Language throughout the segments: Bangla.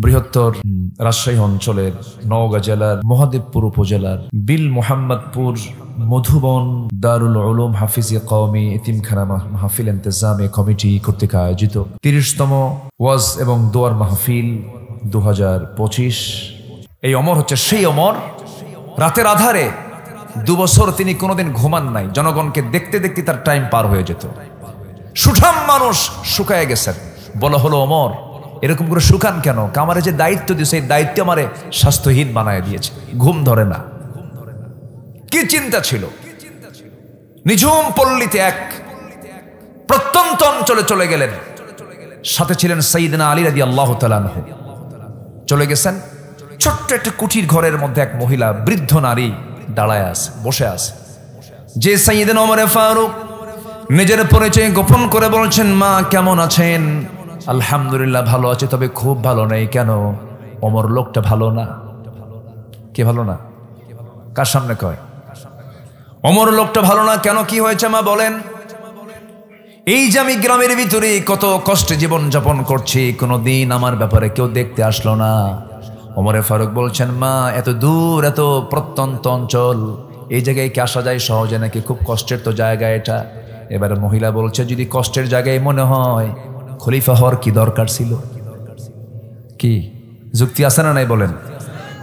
বৃহত্তর রাজশাহী অঞ্চলের নওগাঁ জেলার মহাদেবপুর উপজেলার বিল মোহাম্মদপুর মধুবন দারুল উলুম হাফিজি কওমি এতিমখানা মাহফিল ইন্তেজামে কমিটি কর্তৃক আয়োজিত ৩০তম ওয়াজ এবং দোয়ার মাহফিল ২০২৫। এই অমর হচ্ছে সেই অমর, রাতের আধারে ২ বছর তিনি কোনোদিন ঘুমান নাই। জনগণকে দেখতে দেখতে তার টাইম পার হয়ে যেত। সুঠাম মানুষ শুকায় গেছেন, বলা হলো অমর এরকম করে শুকান কেন? আমারে যে দায়িত্ব দিয়েছে এই দায়িত্ব আমারে স্বাস্থ্যহীন বানায় দিয়েছে, ঘুম ধরে না। কি চিন্তা ছিল? নিঝুম পল্লীতে এক প্রত্যন্ত অঞ্চলে চলে গেলেন। সাথে ছিলেন সাইয়েদনা আলী রাদিয়াল্লাহু তাআলা আনহু। চলে গেছেন ছোট্ট একটা কুঠির ঘরের মধ্যে এক মহিলা, বৃদ্ধ নারী দাঁড়ায় আছে, বসে আছে। যে সাইয়েদনা ওমর ফারুক নিজের পরিচয় গোপন করে বলছেন, মা কেমন আছেন? আলহামদুলিল্লাহ ভালো আছে, তবে খুব ভালো নেই। কেন? ওমর লোকটা ভালো না। কে ভালো না? কার সামনে কয়? ওমর লোকটা ভালো না কেন? কি হয়েছে মা বলেন? এই যে আমি গ্রামের ভিতরে কত কষ্টে জীবন যাপন করছি, কোনোদিন আমার ব্যাপারে কেউ দেখতে আসলো না। ওমরে ফারুক বলছেন, মা এত দূর, এত প্রত্যন্ত অঞ্চল, এই জায়গায় কি আসা যায় সহজে নাকি? খুব কষ্টের তো জায়গা এটা। এবারে মহিলা বলছে, যদি কষ্টের জায়গায় মনে হয় খলিফা হওয়ার কি দরকার ছিল? কি যুক্তি আছে না নাই বলেন?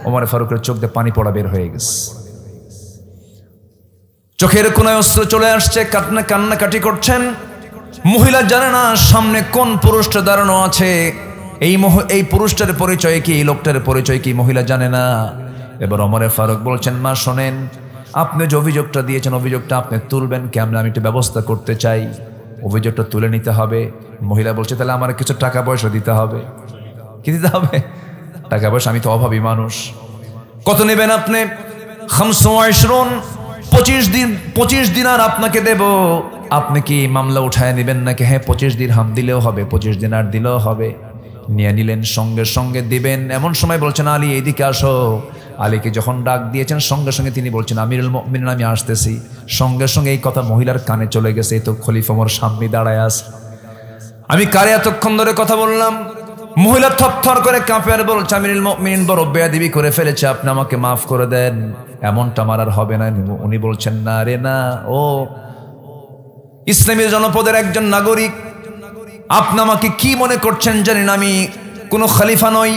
ওমরে ফারুকের চোখ দিয়ে পানি পড়া বের হয়ে গেছে, চোখের কোনায় অস্ত্র চলে আসছে, কান্নাকাটি করছেন। মহিলা জানে না সামনে কোন পুরুষটা দাঁড়ানো আছে। এই পুরুষটার পরিচয় কি, এই লোকটার পরিচয় কি মহিলা জানে না। এবার ওমরে ফারুক বলছেন, মা শোনেন, আপনি যে অভিযোগটা দিয়েছেন অভিযোগটা আপনি তুলবেন কেমন? আমি একটু ব্যবস্থা করতে চাই, অভিযোগটা তুলে নিতে হবে। মহিলা বলছে, তাহলে আমার কিছু টাকা পয়সা দিতে হবে। কি দিতে হবে? টাকা পয়সা, আমি তো অভাবী মানুষ। কত নেবেন আপনি? 25 দিনার আপনাকে দেব। আপনি কি মামলা উঠায় নেবেন নাকি? হ্যাঁ, 25 দিরহাম দিলেও হবে, 25 দিনার দিলেও হবে। নিয়ে নিলেন, সঙ্গে সঙ্গে দিবেন। এমন সময় বলছেন, আলী এইদিকে আসো। আলীকে যখন ডাক দিয়েছেন সঙ্গে সঙ্গে তিনি বলছেন, আমিরুল মুমিনিন আমি আসতেছি। সঙ্গে সঙ্গে এই কথা মহিলার কানে চলে গেছে। এই তো খলিফা ওমর সামনে দাঁড়ায় আছে, আমি কারে এতক্ষণ ধরে কথা বললাম? মহিলা থরথর করে কাঁপে আর বলছে, আমিরুল মুমিনিন বড় বেয়াদবি করে ফেলেছে, আপনি আমাকে মাফ করে দেন, এমনটা আমার আর হবে না। উনি বলছেন, না রে না, ও ইসলামী জনপদের একজন নাগরিক, আপনি আমাকে কি মনে করছেন জানেন? আমি কোনো খলিফা নই,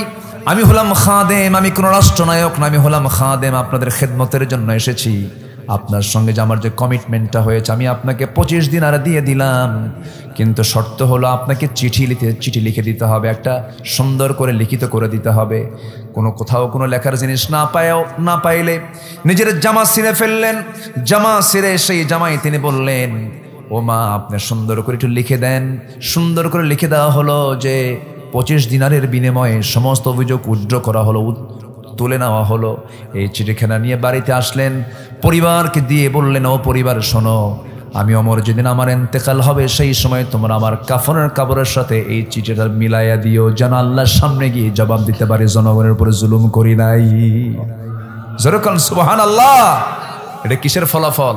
আমি হলাম খাদেম, আমি কোনো রাষ্ট্রনায়ক না, আমি হলাম খাদেম, আপনাদের খেদমতের জন্য এসেছি। আপনার সঙ্গে যে আমার যে কমিটমেন্টটা হয়েছে, আমি আপনাকে 25 দিন আর দিয়ে দিলাম, কিন্তু শর্ত হলো আপনাকে চিঠি লিখে দিতে হবে, একটা সুন্দর করে লিখিত করে দিতে হবে। কোথাও কোনো লেখার জিনিস না পাইলে নিজের জামা ছিঁড়ে ফেললেন। জামা ছিঁড়ে সেই জামাই তিনি বললেন, ও মা আপনি সুন্দর করে একটু লিখে দেন। সুন্দর করে লিখে দেওয়া হলো যে 25 দিনারের বিনিময়ে সমস্ত অভিযোগ উইথড্র করা হলো, তুলে নেওয়া হলো। এই চিঠিখানা নিয়ে বাড়িতে আসলেন, পরিবারকে দিয়ে বললেন, ও পরিবার শোনো, আমি ওমর যেদিন আমার ইন্তেকাল হবে সেই সময় তোমরা আমার কাফনের কাপড়ের সাথে এই চিঠিটা মিলাইয়া দিও, যেন আল্লাহর সামনে গিয়ে জবাব দিতে পারে জনগণের উপরে জুলুম করি নাই। যেরকম সুবহানাল্লাহ। এটা কিসের ফলাফল?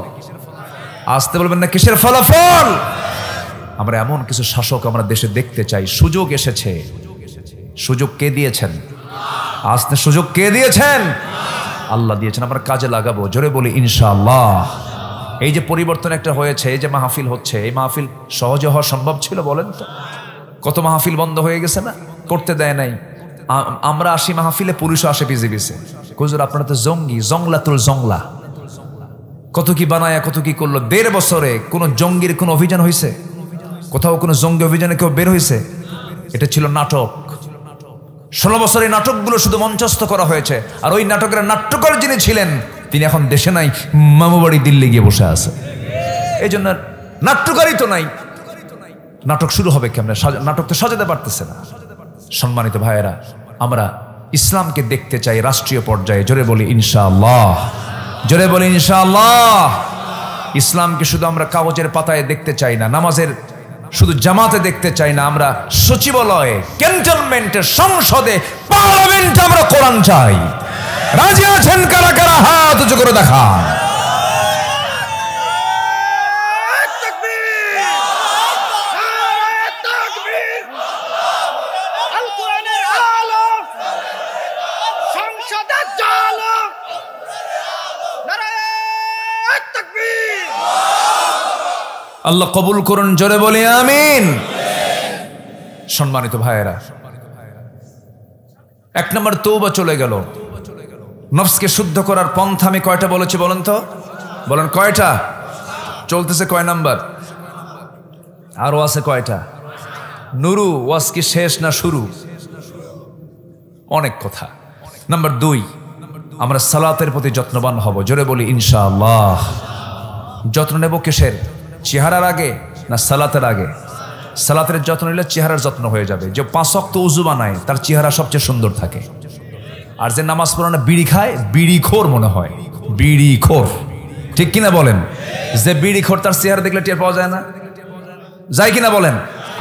আসতে বলবেন না, কিসের ফলাফল? আমরা এমন কিছু শাসক আমরা দেশে দেখতে চাই। সুযোগ এসেছে, সুযোগ কে দিয়েছেন? আসতে সুযোগ কে দিয়েছেন? আল্লাহ দিয়েছেন, আমরা কাজে লাগাবো। জোরে বলি ইনশাআল্লাহ। এই যে পরিবর্তন একটা হয়েছে, এই যে মাহফিল হচ্ছে, এই মাহফিল সহজে হওয়া সম্ভব ছিল বলেন তো? কত মাহফিল বন্ধ হয়ে গেছে না, করতে দেয় নাই। আমরা আসি মাহফিলে, পুলিশও আসে পিছে পিছে। হুজুর আপনারা তো জঙ্গি, জংলাতুল জংলা, কত কি বানায়, কত কি করলো। 1.5 বছরে কোন জঙ্গির কোন অভিযান হয়েছে? কোথাও কোনো জঙ্গি অভিযানে কেউ বের হয়েছে? এটা ছিল নাটক। 16 বছরে নাটকগুলো শুধু মঞ্চস্থ করা হয়েছে। আর ওই নাটকের নাট্যকার যিনি ছিলেন তিনি এখন দেশে নাই, মামু বাড়ি দিল্লি গিয়ে বসে আছে। এই জন্য নাট্যকারই তো নাই, নাটক শুরু হবে কেমনে? নাটক তো সাজাতে পারতেছে না। সম্মানিত ভাইয়েরা, আমরা ইসলামকে দেখতে চাই রাষ্ট্রীয় পর্যায়ে। জোরে বলি ইনশাআল্লাহ, জোরে বলি ইনশাআল্লাহ। ইসলামকে শুধু আমরা কাগজের পাতায় দেখতে চাই না, নামাজের শুধু জামাতে দেখতে চাই না, আমরা সচিবালয়ে, ক্যান্টনমেন্টে, সংসদে, পার্লামেন্টে আমরা কোরআন চাই। রাজি আছেন কারা কারা? হাত উঁচু করে দেখান। আল্লাহ কবুল করুন, জোরে বলি আমিন। সম্মানিত ভাইয়েরা, 1 নম্বর তওবা চলে গেল। নফসকে শুদ্ধ করার পন্থা আমি কয়টা বলেছি বলেন তো? বলেন কয়টা? চলতেছে কয় নাম্বার? আরো আছে কয়টা? নুরু ওয়াজ কি শেষ না শুরু? অনেক কথা। নাম্বার 2, আমরা সালাতের প্রতি যত্নবান হব, জোরে বলি ইনশাআল্লাহ। যত্ন নেব কিসের? চেহারার আগে না সালাতের আগে? সালাতের যত্ন নিলে চেহারার যত্ন হয়ে যাবে। যে 5 ওয়াক্ত ওযু বানায় তার চেহারা সবচেয়ে সুন্দর থাকে। আর যে নামাজ পড়ে না, বিড়ি খায়, বিড়িখোর মনে হয়, বিড়িখোর, ঠিক কিনা বলেন? যে বিড়িখোর তার চেহারা দেখলে টের পাওয়া যায় না, যায় কিনা বলেন?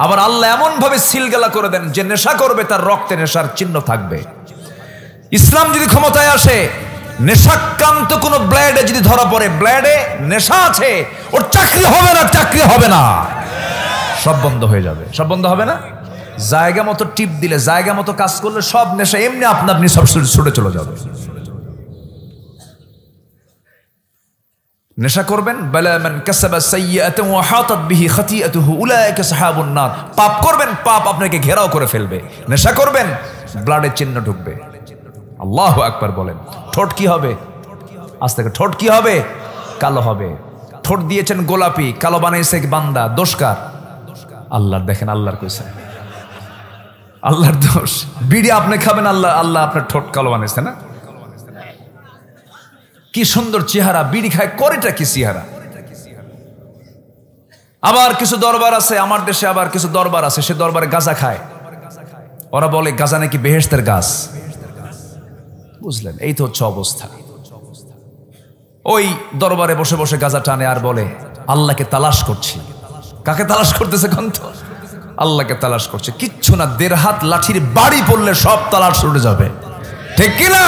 আবার আল্লাহ এমন ভাবে সিলগালা করে দেন যে নেশা করবে তার রক্তে নেশার চিহ্ন থাকবে। ইসলাম যদি ক্ষমতায় আসে, নেশাক্রান্ত কোন ব্লেডে যদি ধরা পড়ে, ব্লেডে নেশা আছে, ওর চাকরি হবে না, চাকরি হবে না, সব বন্ধ হয়ে যাবে। সব বন্ধ হবে না? জায়গা মতো টিপ দিলে, জায়গা মতো কাজ করলে সব নেশা এমনি আপনা আপনি সব ছুটে চলে যাবে। নেশা করবেন, বালা মান কাসাবা সাইয়্যাতান ওয়া হাতাত বিহি খাতিআতুহু উলাইকা আসহাবুন নার। পাপ করবেন, পাপ আপনাকে ঘেরাও করে ফেলবে। নেশা করবেন, ব্লাডের চিহ্ন ঢুকবে। আল্লাহু আকবার বলেন। ঠোঁট কি হবে? আজ থেকে ঠোঁট কি হবে? কালো হবে। ঠোঁট দিয়েছেন গোলাপি, কালো বানাইছে বান্দা, দোষকার আল্লাহর। দেখেন আল্লাহর কইছে, আল্লাহর দোষ। বিড়ি আপনি খাবেন, আল্লাহ আল্লাহ আপনার ঠোঁট কালো বানাইছে না? কি সুন্দর চেহারা, বিড়ি খায়, করেটা কি চেহারা। আবার কিছু দরবার আছে আমার দেশে, আবার কিছু দরবার আছে সে দরবারে গাঁজা খায়। ওরা বলে গাঁজা নাকি বেহেশতের গাছ। বুঝলেন? এই তো হচ্ছে অবস্থা। ওই দরবারে বসে বসে গাঁজা টানে আর বলে আল্লাহকে তালাশ করছি। কাকে তালাশ করতেছে? কন্ত আল্লাহকে তালাশ করছে। কিচ্ছু না, 1.5 হাত লাঠির বাড়ি পড়লে সব তালাশ উঠে যাবে, ঠিক কিনা?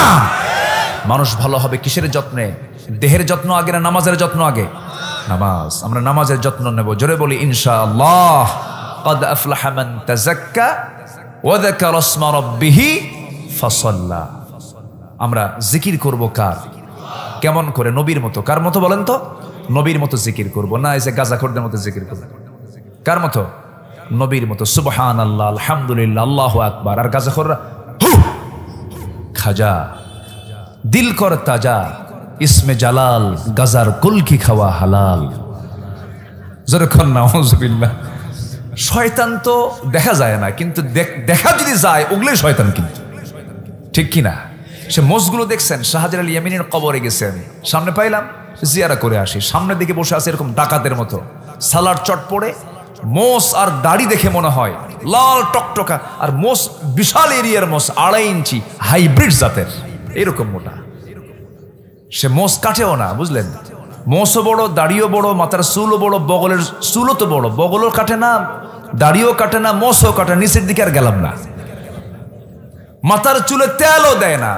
মানুষ ভালো হবে কিসের যত্নে? দেহের যত্ন আগে না নামাজের যত্ন আগে? নামাজ। আমরা নামাজের যত্ন নেব, জোরে বলি ইনশাআল্লাহ। قد أفلح من تزكى وذكر اسم ربه فصلى। আমরা জিকির করব কার? কেমন করে? নবীর মতো। কার মতো বলেন তো? নবীর মতো জিকির করব, না এসে গাঁজাখোরদের মতো জিকির করব। কার মতো? নবীর মতো। সুবহানাল্লাহ, আলহামদুলিল্লাহ, আল্লাহু আকবার। আর গাঁজাখোররা খাজা, দিল কর তাজা, ইসমে জালাল, গাজার কুলকি খাওয়া হালাল। যেরকম নাউজুবিল্লাহ। শয়তান তো দেখা যায় না, কিন্তু দেখা যদি যায় ওগুলোই শয়তান, কিন্তু ঠিক কিনা? সে মোষগুলো দেখছেন, শাহজালাল আল ইয়ামিনের কবরে গেছেন, সামনে পাইলাম জিয়ারা করে আসি, সামনের দিকে বসে আছে এরকম ডাকাতের মতো, সালার চট পড়ে, মোষ আর দাড়ি দেখে মনে হয় লাল টকটকা, আর মোষ বিশাল এরিয়ার মোষ, 2.5 ইঞ্চি হাইব্রিড জাতের, এরকম মোটা। সে মোষ কাটেও না, বুঝলেন? মোষও বড়, দাড়িও বড়, মাথার চুলও বড়, বগলের চুলও তো বড়, বগলও কাটে না, দাড়িও কাটে না, মোষও কাটে, নিচের দিকে আর গেলাম না। মাথার চুলে তেলও দেয় না।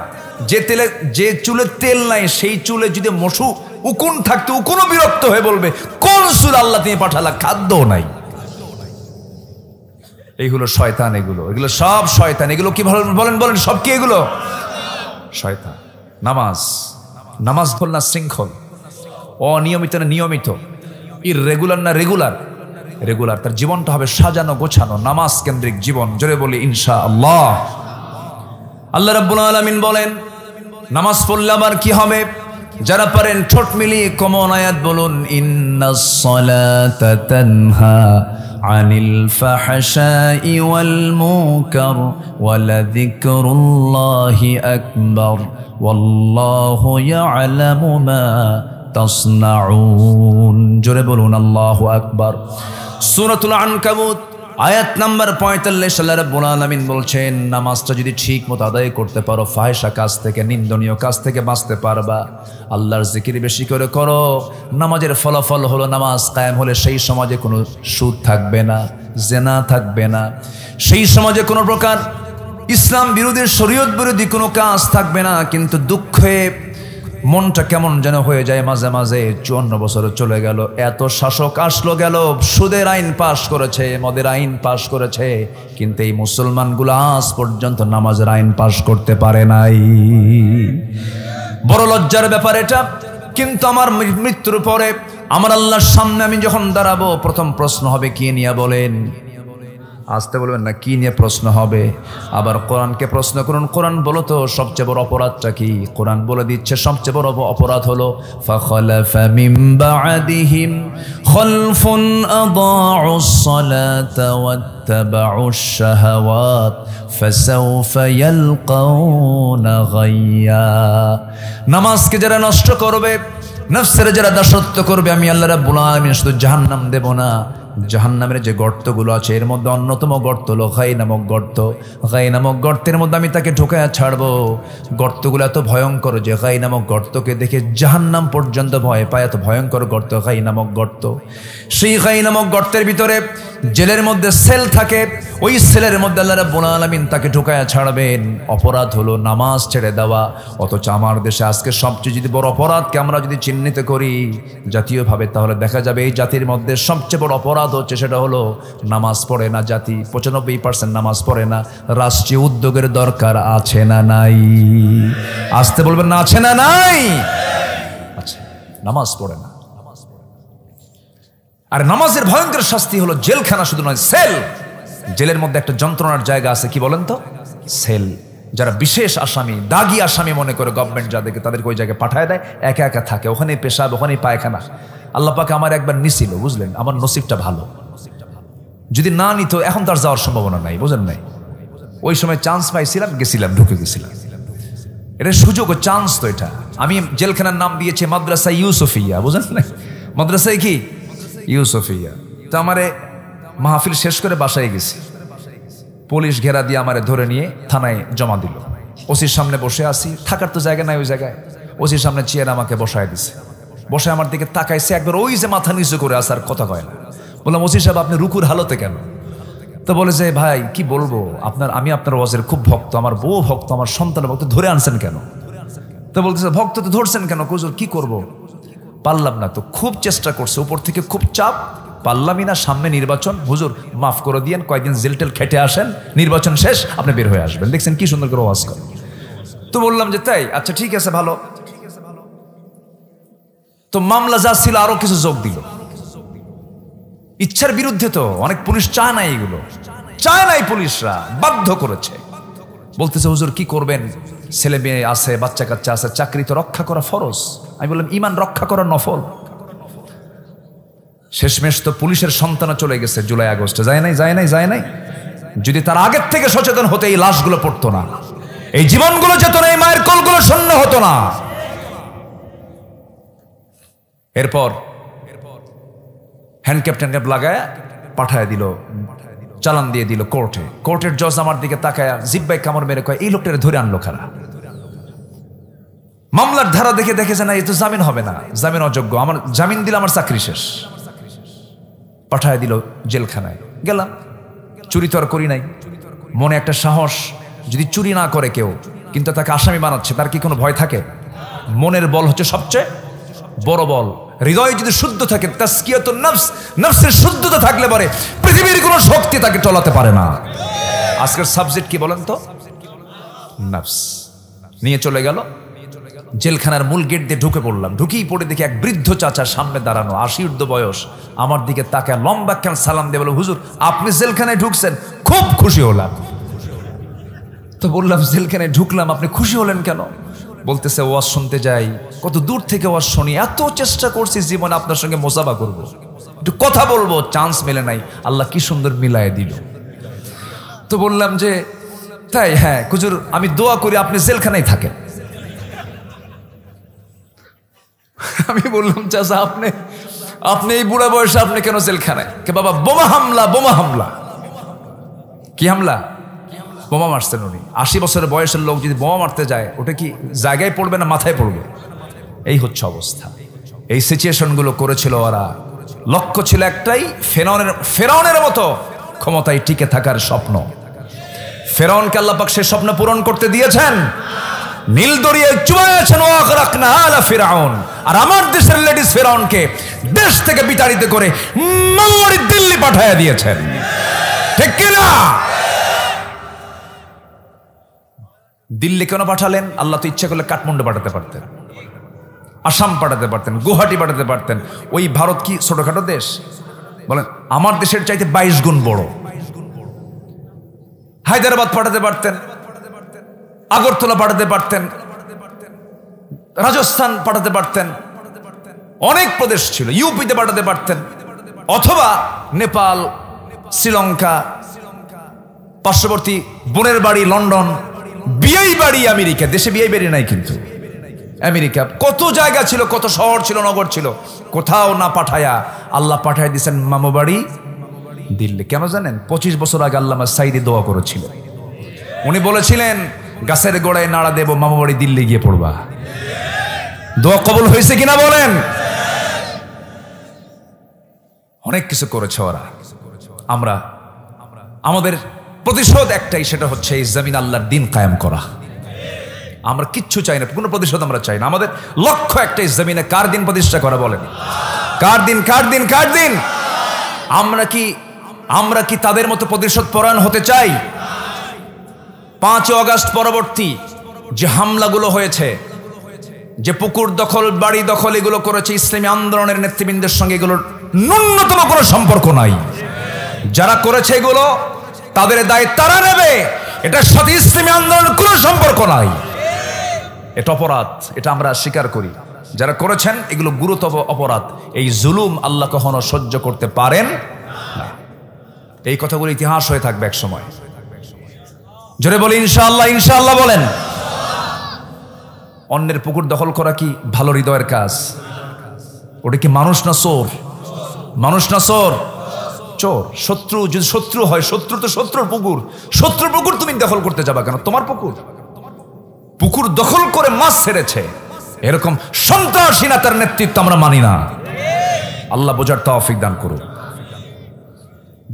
যে চুলে তেল নাই সেই চুলে যদি মশু উকুন থাকতো, উকুনও বিরক্ত হয়ে বলবে কোন চুল আল্লাহ তুমি পাঠালা, খাদ্যও নাই। এইগুলো শয়তান, এগুলো সব শয়তান। এগুলো কি বলেন বলেন, সব কি এগুলো? শয়তান। নামাজ ভুল না শৃঙ্খল, অনিয়মিত না নিয়মিত, ইররেগুলার না রেগুলার? রেগুলার। তার জীবনটা হবে সাজানো গোছানো, নামাজ কেন্দ্রিক জীবন, জোরে বলি ইনশাআল্লাহ। আল্লাহ রাব্বুল আলামিন বলেন নামাজ পড়লে আবার কি হবে? যারা পারেন ঠোঁট মিলিয়ে কমন আয়াত বলুন, ইন্নাস সালাতা তানহা আনিল ফাহশাই ওয়াল মুনকার ওয়ালাযিকরুল্লাহি আকবার ওয়াল্লাহু ইয়ালামু মা তাসনাউন। জোরে বলুন আল্লাহু আকবার। সূরাতুল আনকাবুত আয়াত নাম্বার 45 আল্লাহ রাব্বুল আলামিন বলছেন, নামাজটা যদি ঠিক মতো আদায় করতে পারো, ফাহিশা কাজ থেকে, নিন্দনীয় কাজ থেকে বাঁচতে পারবা। আল্লাহর জিকির বেশি করে করো। নামাজের ফলাফল হলো, নামাজ কায়েম হলে সেই সমাজে কোনো সুদ থাকবে না, জেনা থাকবে না, সেই সমাজে কোনো প্রকার ইসলাম বিরোধী, শরীয়ত বিরোধী কোনো কাজ থাকবে না। কিন্তু দুঃখে মনটা কেমন যেন হয়ে যায় মাঝে মাঝে। 54 বছর চলে গেল, এত শাসক আসলো গেল, সুদের আইন পাশ করেছে, মদের আইন পাশ করেছে, কিন্তু এই মুসলমানগুলো আজ পর্যন্ত নামাজের আইন পাশ করতে পারে নাই। বড় লজ্জার ব্যাপার এটা। কিন্তু আমার মৃত্যুর পরে আমার আল্লাহর সামনে আমি যখন দাঁড়াবো, প্রথম প্রশ্ন হবে কি নিয়ে বলেন? আসতে বলবেন না, কি নিয়ে প্রশ্ন হবে? আবার কোরআনকে প্রশ্ন করুন, কোরআন বলো তো সবচেয়ে বড় অপরাধটা কি? কোরআন বলে দিচ্ছে সবচেয়ে বড় অপরাধ হলো ফাখালাফা মিন বা'দিহিম খালফুন আদাউস সালাতা ওয়াত্তাবাউশ শাহাওয়াত ফাসাউফা ইয়ালকাউনা গায়্যা। নামাজকে যারা নষ্ট করবে, নফসের যারা দাসত্ব করবে, আমি আল্লাহ রাব্বুল আলামিন শুধু জাহান্নাম দেব না, জাহান্নামের যে গর্তগুলো আছে এর মধ্যে অন্যতম গর্ত হলো গাই নামক গর্ত। গাই নামক গর্তের মধ্যে আমি তাকে ঢোকায়া ছাড়বো। গর্তগুলো এত ভয়ঙ্কর যে গাই নামক গর্তকে দেখে জাহান্নাম পর্যন্ত ভয় পায়, এত ভয়ঙ্কর গর্ত গাই নামক গর্ত। সেই গাই নামক গর্তের ভিতরে জেলের মধ্যে সেল থাকে, ওই সেলের মধ্যে আল্লাহ রাব্বুল আলামিন তাকে ঢোকায়া ছাড়বেন। অপরাধ হলো নামাজ ছেড়ে দেওয়া। অথচ আমার দেশে আজকে সবচেয়ে যদি বড় অপরাধকে আমরা যদি চিহ্নিত করি জাতীয়ভাবে, তাহলে দেখা যাবে এই জাতির মধ্যে সবচেয়ে বড় অপরাধ হচ্ছে সেটা হলো নামাজ পড়ে না জাতি। 95% নামাজ পড়ে না। রাষ্ট্রীয় উদ্যোগের দরকার আছে না নাই? আসতে বলবেন না, আছে না নাই? আচ্ছা, নামাজ পড়ে না। আর নামাজের ভয়ঙ্কর শাস্তি হলো জেলখানা, শুধু নয় সেল। জেলের মধ্যে একটা যন্ত্রণার জায়গা আছে, কি বলেন তো? সেল। যারা বিশেষ আসামি, দাগি আসামি মনে করে গভর্নমেন্ট যাদেরকে, তাদেরকে ওই জায়গায় পাঠায় দেয়, একা একা থাকে, ওখানেই পেশাব, ওখানেই পায়খানা। আল্লাহ পাক আমার একবার নিছিল, বুঝলেন, আমার নসিবটা ভালো। যদি না নিত এখন তার যাওয়ার সম্ভাবনা নাই, বুঝলেন নাই? ওই সময় চান্স পাইছিলাম, গেছিলাম, ঢুকে গেছিলাম। এটা সুযোগ ও চান্স তো এটা। আমি জেলখানার নাম দিয়েছি মাদ্রাসা ইউসুফিয়া, বুঝলেন না? মাদ্রাসায় কি ইউসুফিয়া। তো আমারে মাহফিল শেষ করে বাসায় গেছি, পুলিশ ঘেরা দিয়ে আমারে ধরে নিয়ে থানায় জমা দিল। ওসির সামনে বসে আছি, থাকার তো জায়গা নাই ওই জায়গায়। ওসির সামনে চেয়ার আমাকে বসায় দিছে, বসে আমার দিকে তাকাইছে একবার, ওই যে মাথা নিচু করে আসার কথা কয় না। বললাম, ওসি সাহেব আপনি রুকুর হালতে কেন? তো বলে যে ভাই কি বলবো, আমি আপনার ওয়াজের খুব ভক্ত, আমার বউ ভক্ত, আমার সন্তান ভক্ত, ধরে আনছেন কেন? তো বলতেছে ভক্ত তো ধরছেন কেন? হুজুর কি করব, পারলাম না তো। খুব চেষ্টা করছে, উপর থেকে খুব চাপ, পারলামই না। সামনে নির্বাচন, হুজুর মাফ করে দিয়েন, কয়েকদিন জেল টেল খেটে আসেন, নির্বাচন শেষ আপনি বের হয়ে আসবেন। দেখছেন কি সুন্দর করে ওয়াজ করে। তো বললাম যে তাই, আচ্ছা ঠিক আছে ভালো। তো মামলা যা ছিল আরো কিছু যোগ দিল, ইচ্ছার বিরুদ্ধে। তো অনেক পুলিশ চায় না, এগুলো চায় নাই, পুলিশরা বাধ্য করেছে। বলতেছে হুজুর কি করবেন, ছেলে মেয়ে আছে, বাচ্চা কাচ্চা আছে, চাকরি তো রক্ষা করা ফরজ। আমি বললাম ইমান রক্ষা করা নফল। শেষমেশ তো পুলিশের সন্তান চলে গেছে জুলাই আগস্টে, যায় নাই। যদি তার আগের থেকে সচেতন হতে এই লাশগুলো পড়তো না, এই জীবনগুলো যেত না, এই মায়ের কোলগুলো শূন্য হতো না। এরপর হ্যান্ডক্যাপ লাগায় পাঠায় দিল, চালান দিয়ে দিল কোর্টে। কোর্টের জজ আমার দিকে তাকায় জিব্বায় কামড় মেরে কয় এই লোকটারে ধরে আনলো খারা। মামলার ধারা দেখেছে না, এই তো জামিন হবে না, জামিন অযোগ্য, আমার জামিন দিলে আমার চাকরি শেষ। পাঠায় দিল জেলখানায়। গেলাম, চুরি তো আর করি নাই, মনে একটা সাহস। যদি চুরি না করে কেউ কিন্তু তাকে আসামি বানাচ্ছে, তার কি কোনো ভয় থাকে? মনের বল হচ্ছে সবচেয়ে বড় বল। হৃদয় যদি শুদ্ধ থাকে, তাসকিয়াতুন নফস, নফসের শুদ্ধতা থাকলে পরে পৃথিবীর কোনো শক্তি তাকে টলাতে পারে না। আজকের সাবজেক্ট কি বলেন তো? নফস। নিয়ে চলে গেল জেলখানার মূল গেট দিয়ে ঢুকে পড়লাম। ঢুকেই পড়ে দেখি এক বৃদ্ধ চাচা সামনে দাঁড়ানো, 80 ঊর্ধ্ব বয়স, আমার দিকে তাকায় লম্বা কেন সালাম দিয়ে বলে হুজুর আপনি জেলখানায় ঢুকছেন? খুব খুশি হলাম। তো বললাম জেলখানায় ঢুকলাম, আপনি খুশি হলেন কেন? বলতেছে ওয়াজ শুনতে যাই, কত দূর থেকে ওয়াজ শুনি, এত চেষ্টা করছি জীবনে আপনার সঙ্গে মোসাফা করব, একটু কথা বলবো, চান্স মেলে নাই, আল্লাহ কি সুন্দর মিলায় দিল। তো বললাম যে তাই? হ্যাঁ হুজুর আমি দোয়া করি আপনি জেলখানায় থাকেন। আমি বললাম চাচা আপনি এই বুড়া বয়সে আপনি কেন জেলখানায়? কে বাবা, বোমা হামলা। কি হামলা? বোমা মারছেন উনি। 80 বছরের বয়সের লোক যদি বোমা মারতে যায়, ওটা কি জায়গায় পড়বে না মাথায় পড়বে? এই হচ্ছে অবস্থা। এই সিচুয়েশনগুলো করেছিল ওরা। লক্ষ্য ছিল একটাই, ফেরাউনের মতো ক্ষমতায় টিকে থাকার স্বপ্ন। ফেরাউনকে আল্লাহ পাক সেই স্বপ্ন পূরণ করতে দিয়েছেন। নীল দরিয়ায় চুবাইয়েছেন ওয়াগরাকনা আলা ফিরাউন। আর আমার দেশের লেডিস ফেরাউনকে দেশ থেকে বিতাড়িত করে মাওয়ারি দিল্লি পাঠিয়ে দিয়েছেন, ঠিক কি না? দিল্লি কেন পাঠালেন? আল্লাহ তো ইচ্ছা করলে কাঠমান্ডু পাঠাতে পারতেন। আসাম পাঠাতে পারতেন, গুয়াহাটি পাঠাতে পারতেন। ওই ভারত কি ছোটখাটো দেশ? বলেন, আমার দেশের চাইতে 22 গুণ বড়। হায়দ্রাবাদ পাঠাতে পারতেন, আগরতলা পাঠাতে পারতেন, রাজস্থান পাঠাতে পারতেন, অনেক প্রদেশ ছিল, ইউপিতে পাঠাতে পারতেন, অথবা নেপাল, শ্রীলঙ্কা, পার্শ্ববর্তী বোনের বাড়ি লন্ডন, বিয়েই বাড়ি আমেরিকা। দেশে বিয়েই বাড়ি নাই কিন্তু আমেরিকা। কত জায়গা ছিল, কত শহর ছিল, নগর ছিল, কোথাও না পাঠায়া আল্লাহ পাঠায় দিয়েছেন মামু বাড়ি দিল্লি। কেন জানেন? 25 বছর আগে আল্লামা সাইদি দোয়া করেছিল। উনি বলেছিলেন, গাছের গোড়ায় নাড়া দেব, মামু বাড়ি দিল্লি গিয়ে পড়বা। দোয়া কবুল হয়েছে কিনা বলেন? অনেক কিছু করেছে ওরা। আমরা আমাদের প্রতিশোধ একটাই, সেটা হচ্ছে এই জমিন আল্লাহর দিন কায়েম করা। আমরা কিচ্ছু চাই না, কোনো প্রতিশোধ আমরা চাই না। আমাদের লক্ষ্য একটাই, জমিনে কার দিন প্রতিষ্ঠা করা। বলেন, কার দিন? কার দিন? কার দিন? আমরা কি তাদের মতো প্রতিশোধ পরায়ণ হতে চাই? 5 আগস্ট পরবর্তী যে হামলাগুলো হয়েছে, যে পুকুর দখল, বাড়ি দখল, এগুলো করেছে, ইসলামী আন্দোলনের নেতৃবৃন্দের সঙ্গে এগুলোর ন্যূনতম কোনো সম্পর্ক নাই। যারা করেছে এগুলো, তাদের দায় তারা নেবে। এটার সাথে ইসলামী আন্দোলনের কোনো সম্পর্ক নাই। এটা অপরাধ, এটা আমরা স্বীকার করি। যারা করেছেন এগুলো গুরুতর অপরাধ। এই জুলুম আল্লাহ কখনো সহ্য করতে পারেন না। এই কথাগুলো ইতিহাস হয়ে থাকবে এক সময়। জোরে বলি ইনশাআল্লাহ। ইনশাআল্লাহ বলেন। অন্যের পুকুর দখল করা কি ভালো হৃদয়ের কাজ? ওটা কি মানুষ না চোর? মানুষ না চোর? চোর। শত্রু যদি শত্রু হয়, শত্রু তো শত্রুর পুকুর, শত্রুর পুকুর তুমি দখল করতে যাবা কেন? তোমার পুকুর। পুকুর দখল করে মাছ ছেড়েছে, এরকম সন্ত্রাসীনাতার নেতৃত্ব আমরা মানি না। আল্লাহ বোঝার তৌফিক দান করুন।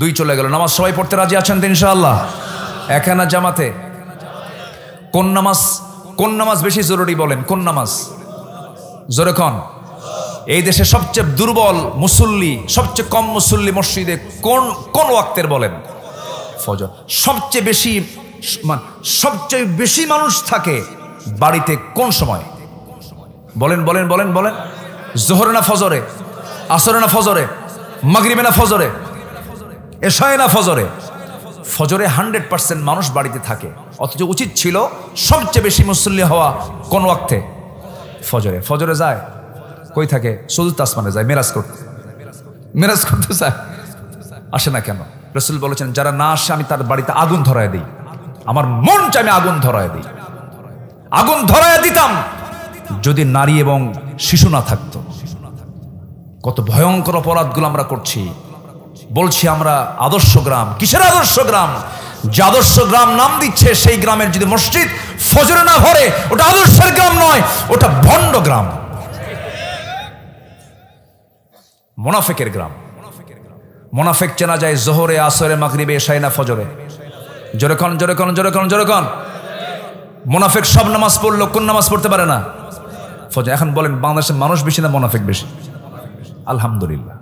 2 চলে গেল। নামাজ সবাই পড়তে রাজি আছেন তো ইনশাআল্লাহ? একানা জামাতে কোন নামাজ বেশি জরুরি বলেন? কোন নামাজ জোরে কোন? এই দেশে সবচেয়ে দুর্বল মুসল্লি, সবচেয়ে কম মুসল্লি মসজিদে কোন ওয়াক্তের বলেন? ফজর। সবচেয়ে বেশি মানুষ থাকে বাড়িতে কোন সময় বলেন? বলেন বলেন বলেন। জোহরে না ফজরে? আসরে না ফজরে? মাগরিবে না ফজরে? এশায়ে না ফজরে? ফজরে 100% মানুষ বাড়িতে থাকে, অথচ উচিত ছিল সবচেয়ে বেশি মুসল্লি হওয়া কোন ওয়াক্তে? ফজরে। ফজরে যায় কই থাকে? চতুর্থ আসমানে যায় মেরাজ করতে চায়, আসে না কেন? রাসূল বলেছেন, যারা না আসে আমি তার বাড়িতে আগুন ধরায় দিই। আমার মন চাই আমি আগুন ধরায় দিই। আগুন ধরায় দিতাম যদি নারী এবং শিশু না থাকতো। কত ভয়ঙ্কর অপরাধগুলো আমরা করছি। বলছি আমরা আদর্শ গ্রাম। কিসের আদর্শ গ্রাম? যে আদর্শ গ্রাম নাম দিচ্ছে, সেই গ্রামের যদি মসজিদ ফজরে না ভরে, ওটা আদর্শের গ্রাম নয়, ওটা ভণ্ড গ্রাম, মুনাফিকের গ্রাম। মুনাফিক চেনা যায় জোহরে, আসরে, মাগরিবে, এশায়ে না ফজরে? জোরে কোন, জোরে কোন, জোরে কোন, জোরে কোন। মুনাফিক সব নামাজ পড়লো, কোন নামাজ পড়তে পারে না? ফজর। এখন বলেন, বাংলাদেশের মানুষ বেশি না মুনাফিক বেশি? আলহামদুলিল্লাহ।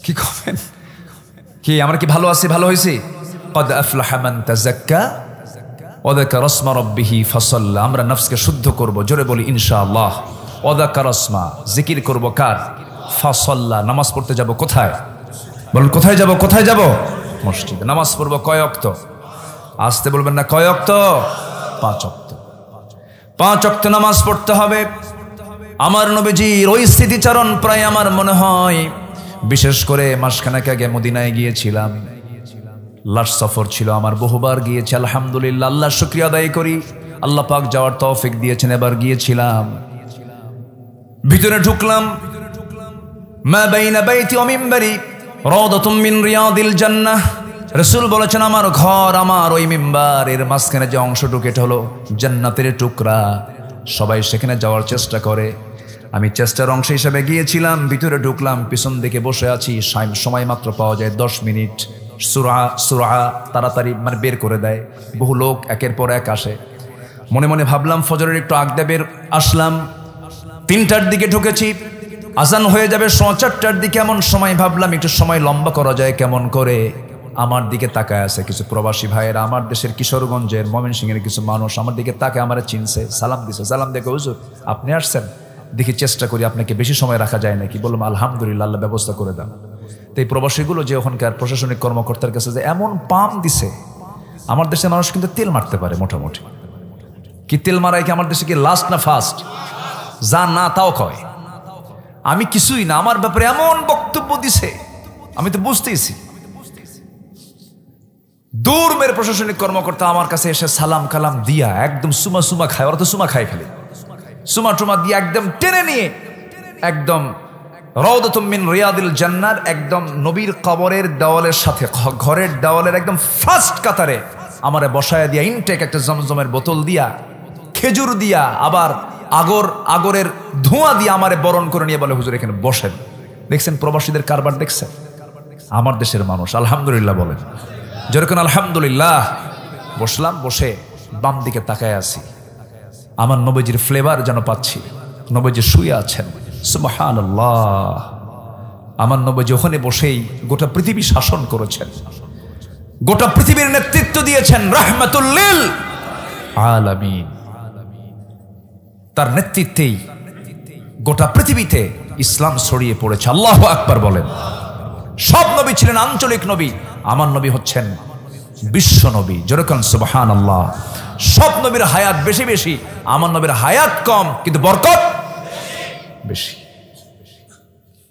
কি করেন? কি আমরা কি ভালো আছি? ভালো হয়েছি? قد أفلح من تزكى وذكر اسم ربه فصلى। আমরা নফসকে শুদ্ধ করব, জোরে বলি ইনশাআল্লাহ। وذكر اسم, জিকির করব কার? ফাসাল্লা। নামাজ পড়তে যাব কোথায়? বলেন কোথায় যাব? কোথায় যাব? মসজিদে। নামাজ পড়ব কয় ওয়াক্ত? আসতে বলবেন না, কয় ওয়াক্ত? 5 ওয়াক্ত। 5 ওয়াক্ত নামাজ পড়তে হবে। আমার নবীজির ওই স্মৃতিচারণ প্রায় আমার মনে হয়, বিশেষ করে মাসখানেক আগে মদিনায় গিয়েছিলাম। লাস্ট সফর ছিল আমার, বহুবার গিয়েছি আলহামদুলিল্লাহ। আল্লাহর শুকরিয়া আদায় করি, আল্লাহ পাক যাওয়ার তৌফিক দিয়েছেন। এবার গিয়েছিলাম, ভিতরে ঢুকলাম। মা বাইনা বাইতি ওয়া মিম্বারি রাওদাতুম মিন রিয়াদিল জান্নাহ। রাসূল বলেছেন, আমার ঘর, আমার ওই মিম্বার এর মাঝখানে যে অংশটুকু, এটা হলো জান্নাতের টুকরা। সবাই সেখানে যাওয়ার চেষ্টা করে, আমি চেষ্টার অংশ হিসেবে গিয়েছিলাম। ভিতরে ঢুকলাম, পিছন দিকে বসে আছি। সময় মাত্র পাওয়া যায় 10 মিনিট। সুরা তাড়াতাড়ি বের করে দেয়। বহু লোক একের পর এক আসে। মনে মনে ভাবলাম ফজরের একটু আগদা বের আসলাম। 3টার দিকে ঢুকেছি, আজান হয়ে যাবে 4:15টার দিকে। এমন সময় ভাবলাম একটু সময় লম্বা করা যায় কেমন করে। আমার দিকে তাকায় আছে কিছু প্রবাসী ভাইয়েরা, আমার দেশের কিশোরগঞ্জের, ময়মনসিংহের কিছু মানুষ আমার দিকে তাকে আমার চিনছে, সালাম দিছে। সালাম দেখে, হুজুর আপনি আসছেন? দেখি চেষ্টা করি আপনাকে বেশি সময় রাখা যায় নাকি। বললাম আলহামদুলিল্লাহ, আল্লাহ ব্যবস্থা করে দেন। তো এই প্রবাসীগুলো যে ওখানকার প্রশাসনিক কর্মকর্তার কাছে যে এমন পাম দিছে, আমার দেশের মানুষ কিন্তু তেল মারতে পারে মোটামুটি। কি তেল মারায় কি আমার দেশে কি লাস্ট না ফার্স্ট? যা না তাও কয় আমি কিছুই না, আমার ব্যাপারে এমন বক্তব্য দিছে আমি তো বুঝতেইছি। দূর মেরে প্রশাসনিক কর্মকর্তা আমার কাছে এসে সালাম কালাম দিয়া একদম সুমা সুমা খায়, ওরা তো সুমা খায় খালি, সুমা টুমা দিয়ে একদম টেনে নিয়ে একদম রাউদাতুম মিন রিয়াদিল জান্নার একদম নবীর কবরের দেওয়ালের সাথে ঘরের দেওয়ালের একদম ফার্স্ট কাতারে আমারে বসায় দিয়া ইনটেক একটা জমজমের বোতল দিয়া খেজুর দিয়া আবার আগরের ধোঁয়া দিয়ে আমারে বরণ করে নিয়ে বলে হুজুর এখানে বসেন। দেখছেন প্রবাসীদের কারবার দেখছেন? আমার দেশের মানুষ আলহামদুলিল্লাহ বলেন, যেরকম আলহামদুলিল্লাহ। বসলাম, বসে বাম দিকে তাকায় আছি, আমার নবীজির ফ্লেভার যেন পাচ্ছি। নবীজি শুয়ে আছেন, সুবহানাল্লাহ। আমার নবীজি ওখানে বসেই গোটা পৃথিবী শাসন করেছেন, গোটা পৃথিবীর নেতৃত্ব দিয়েছেন, রাহমাতুল লিল আলামিন। তার নেতৃত্বেই গোটা পৃথিবীতে ইসলাম ছড়িয়ে পড়েছে। আল্লাহু আকবার বলেন। সব নবী ছিলেন আঞ্চলিক নবী, আমার নবী হচ্ছেন বিশ্ব নবী, যেরকম সুবহানাল্লাহ। সব নবীর হায়াত বেশি বেশি, আমার নবীর হায়াত কম কিন্তু বরকত বেশি।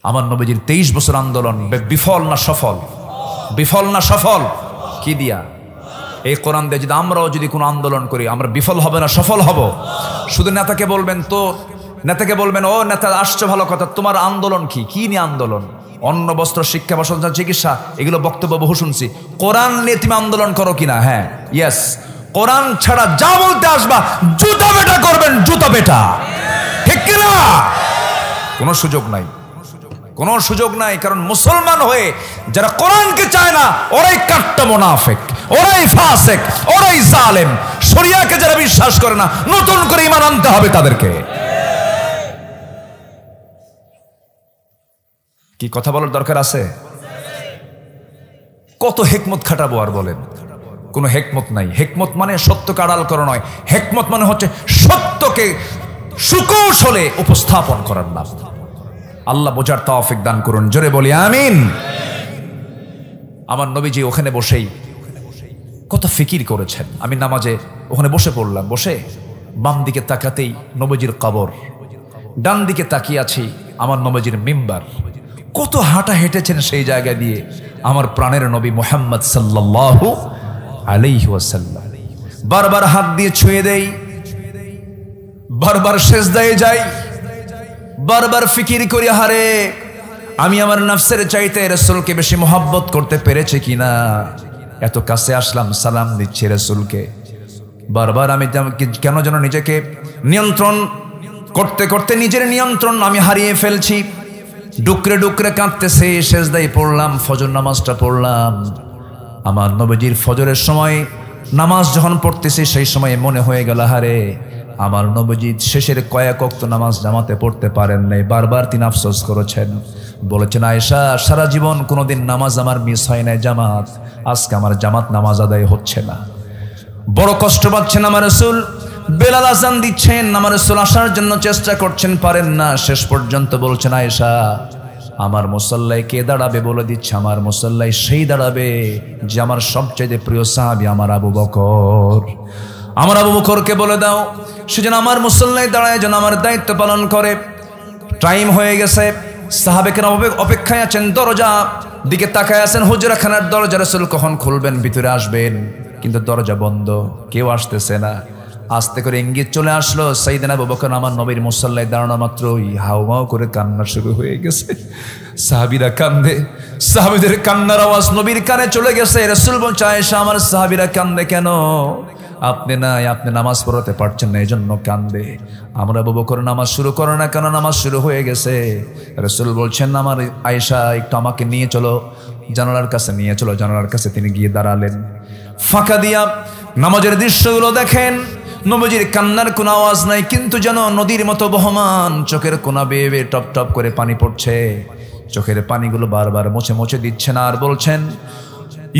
আমার নবীজির 23 বছর আন্দোলন বিফল না সফল? বিফল না সফল? কি দিয়া? এই কোরআন দিয়ে যদি আমরাও যদি কোনো আন্দোলন করি আমরা বিফল হবে না সফল হব? শুধু নেতাকে বলবেন তো, নেতাকে বলবেন ও নেতা আসছে ভালো কথা, তোমার আন্দোলন কি? কি নিয়ে আন্দোলন? অন্ন বস্ত্র শিক্ষা বাসন চিকিৎসা এগুলো বক্তব্য বহু শুনছি। কোরআন নিয়ে তুমি আন্দোলন করো কিনা? হ্যাঁ, ইয়েস। কোরআন ছাড়া যা বলতে আসবা জুতা বেটা করবেন, জুতা বেটা, ঠিক কিনা? কোনো সুযোগ নাই, কোনো সুযোগ নাই। কারণ মুসলমান হয়ে যারা কোরআনকে চায় না ওরাই কাট্টা মুনাফিক, ওরাই ফাসিক, ওরাই জালেম। শরিয়াকে যারা বিশ্বাস করে না নতুন করে ঈমান আনতে হবে তাদেরকে। কি কথা বলার দরকার আছে? কত হেকমত খাটাবো আর বলেন? কোনো হেকমত নাই। হেকমত মানে সত্যকে আড়াল করা নয়, হেকমত মানে হচ্ছে সত্যকে সুকৌশলে উপস্থাপন করার নাম। আল্লাহ বোঝার তৌফিক দান করুন, জোরে বলি আমিন। আমার নবীজি ওখানে বসেই কত ফিকির করেছেন। আমি নামাজে ওখানে বসে পড়লাম, বসে বাম দিকে তাকাতেই নবীজির কবর, ডান দিকে তাকিয়ে আছি আমার নবীজির মিম্বার। কত হাঁটা হেঁটেছেন সেই জায়গা দিয়ে আমার প্রাণের নবী মুহাম্মদ সাল্লাল্লাহু আলাইহি ওয়াসাল্লাম। বারবার হাত দিয়ে ছুঁয়ে দেই, বারবার সেজদায় যাই, বারবার ফিকির করি হারে আমি আমার নফসের চাইতে রাসূলকে বেশি মহব্বত করতে পেরেছি কিনা। এত কাছে আসলাম, সালাম দিচ্ছি রাসূলকে, বারবার আমি কেন যেন নিজেকে নিয়ন্ত্রণ করতে করতে নিজের নিয়ন্ত্রণ আমি হারিয়ে ফেলছি। ডুকরে ডুকরে কাঁদতেছে, সেজদায় পড়লাম, ফজর নামাজটা পড়লাম। আমার নবীজির ফজরের সময় নামাজ যখন পড়তেছি সেই সময় মনে হয়ে গেল হারে আমার নবীজি শেষের কয়েক ওয়াক্ত নামাজ জামাতে পড়তে পারেন নাই। বারবার তিনি আফসোস করেছেন, বলেছেন আয়েশা সারা জীবন কোনোদিন নামাজ আমার মিস হয় নাই জামাত, আজকে আমার জামাত নামাজ আদায় হচ্ছে না। বড় কষ্ট পাচ্ছেন আমার রাসূল। বেলাল আযান দিচ্ছেন, আমার রাসূল আসার জন্য চেষ্টা করছেন, পারেন না। শেষ পর্যন্ত বলছেন আয়েশা আমার মুসল্লায় কে দাঁড়াবে? বলে দিচ্ছে আমার মুসল্লায় সেই দাঁড়াবে যে আমার সবচেয়ে প্রিয় সাহাবী আমার আবু বকর। আমার আবু বকরকে বলে দাও সে যেন আমার মুসল্লায় দাঁড়ায়, যেন আমার দায়িত্ব পালন করে। টাইম হয়ে গেছে, সাহাবে কেরাম অপেক্ষায় আছেন, দরজা দিকে তাকায় আছেন, হুজরাখানার দরজা। রাসূল কখন খুলবেন, ভিতরে আসবেন, কিন্তু দরজা বন্ধ, কেউ আসতেছে না। আস্তে করে ইঙ্গিত চলে আসলো, সাইয়েদনা আবু বকর আমার নবীর মুসল্লায় দাঁড়ানো মাত্রই হাউমাউ করে কান্না শুরু হয়ে গেছে। সাহাবীরা কান্দে, সাহাবীদের কান্নার আওয়াজ নবীর কানে চলে গেছে। রাসূল বলছে আয়েশা আমার সাহাবীরা কান্দে কেন? আপনি নাই, আপনি নামাজ পড়াতে পারছেন না এই জন্য কান্দে। আমরা আবু বকর নামাজ শুরু করো না কেন? নামাজ শুরু হয়ে গেছে। রাসূল বলছেন আমার আয়েশা একটু আমাকে নিয়ে চলো, জানালার কাছে নিয়ে চলো। জানালার কাছে তিনি গিয়ে দাঁড়ালেন, ফাঁকা দিয়া নামাজের দৃশ্যগুলো দেখেন। নবীজির কান্নার কোনো আওয়াজ নাই, কিন্তু যেন নদীর মতো বহমান, চোখের কোনা বেয়ে বেয়ে টপ টপ করে পানি পড়ছে। চোখের পানিগুলো বারবার মুছে মুছে দিচ্ছেন আর বলছেন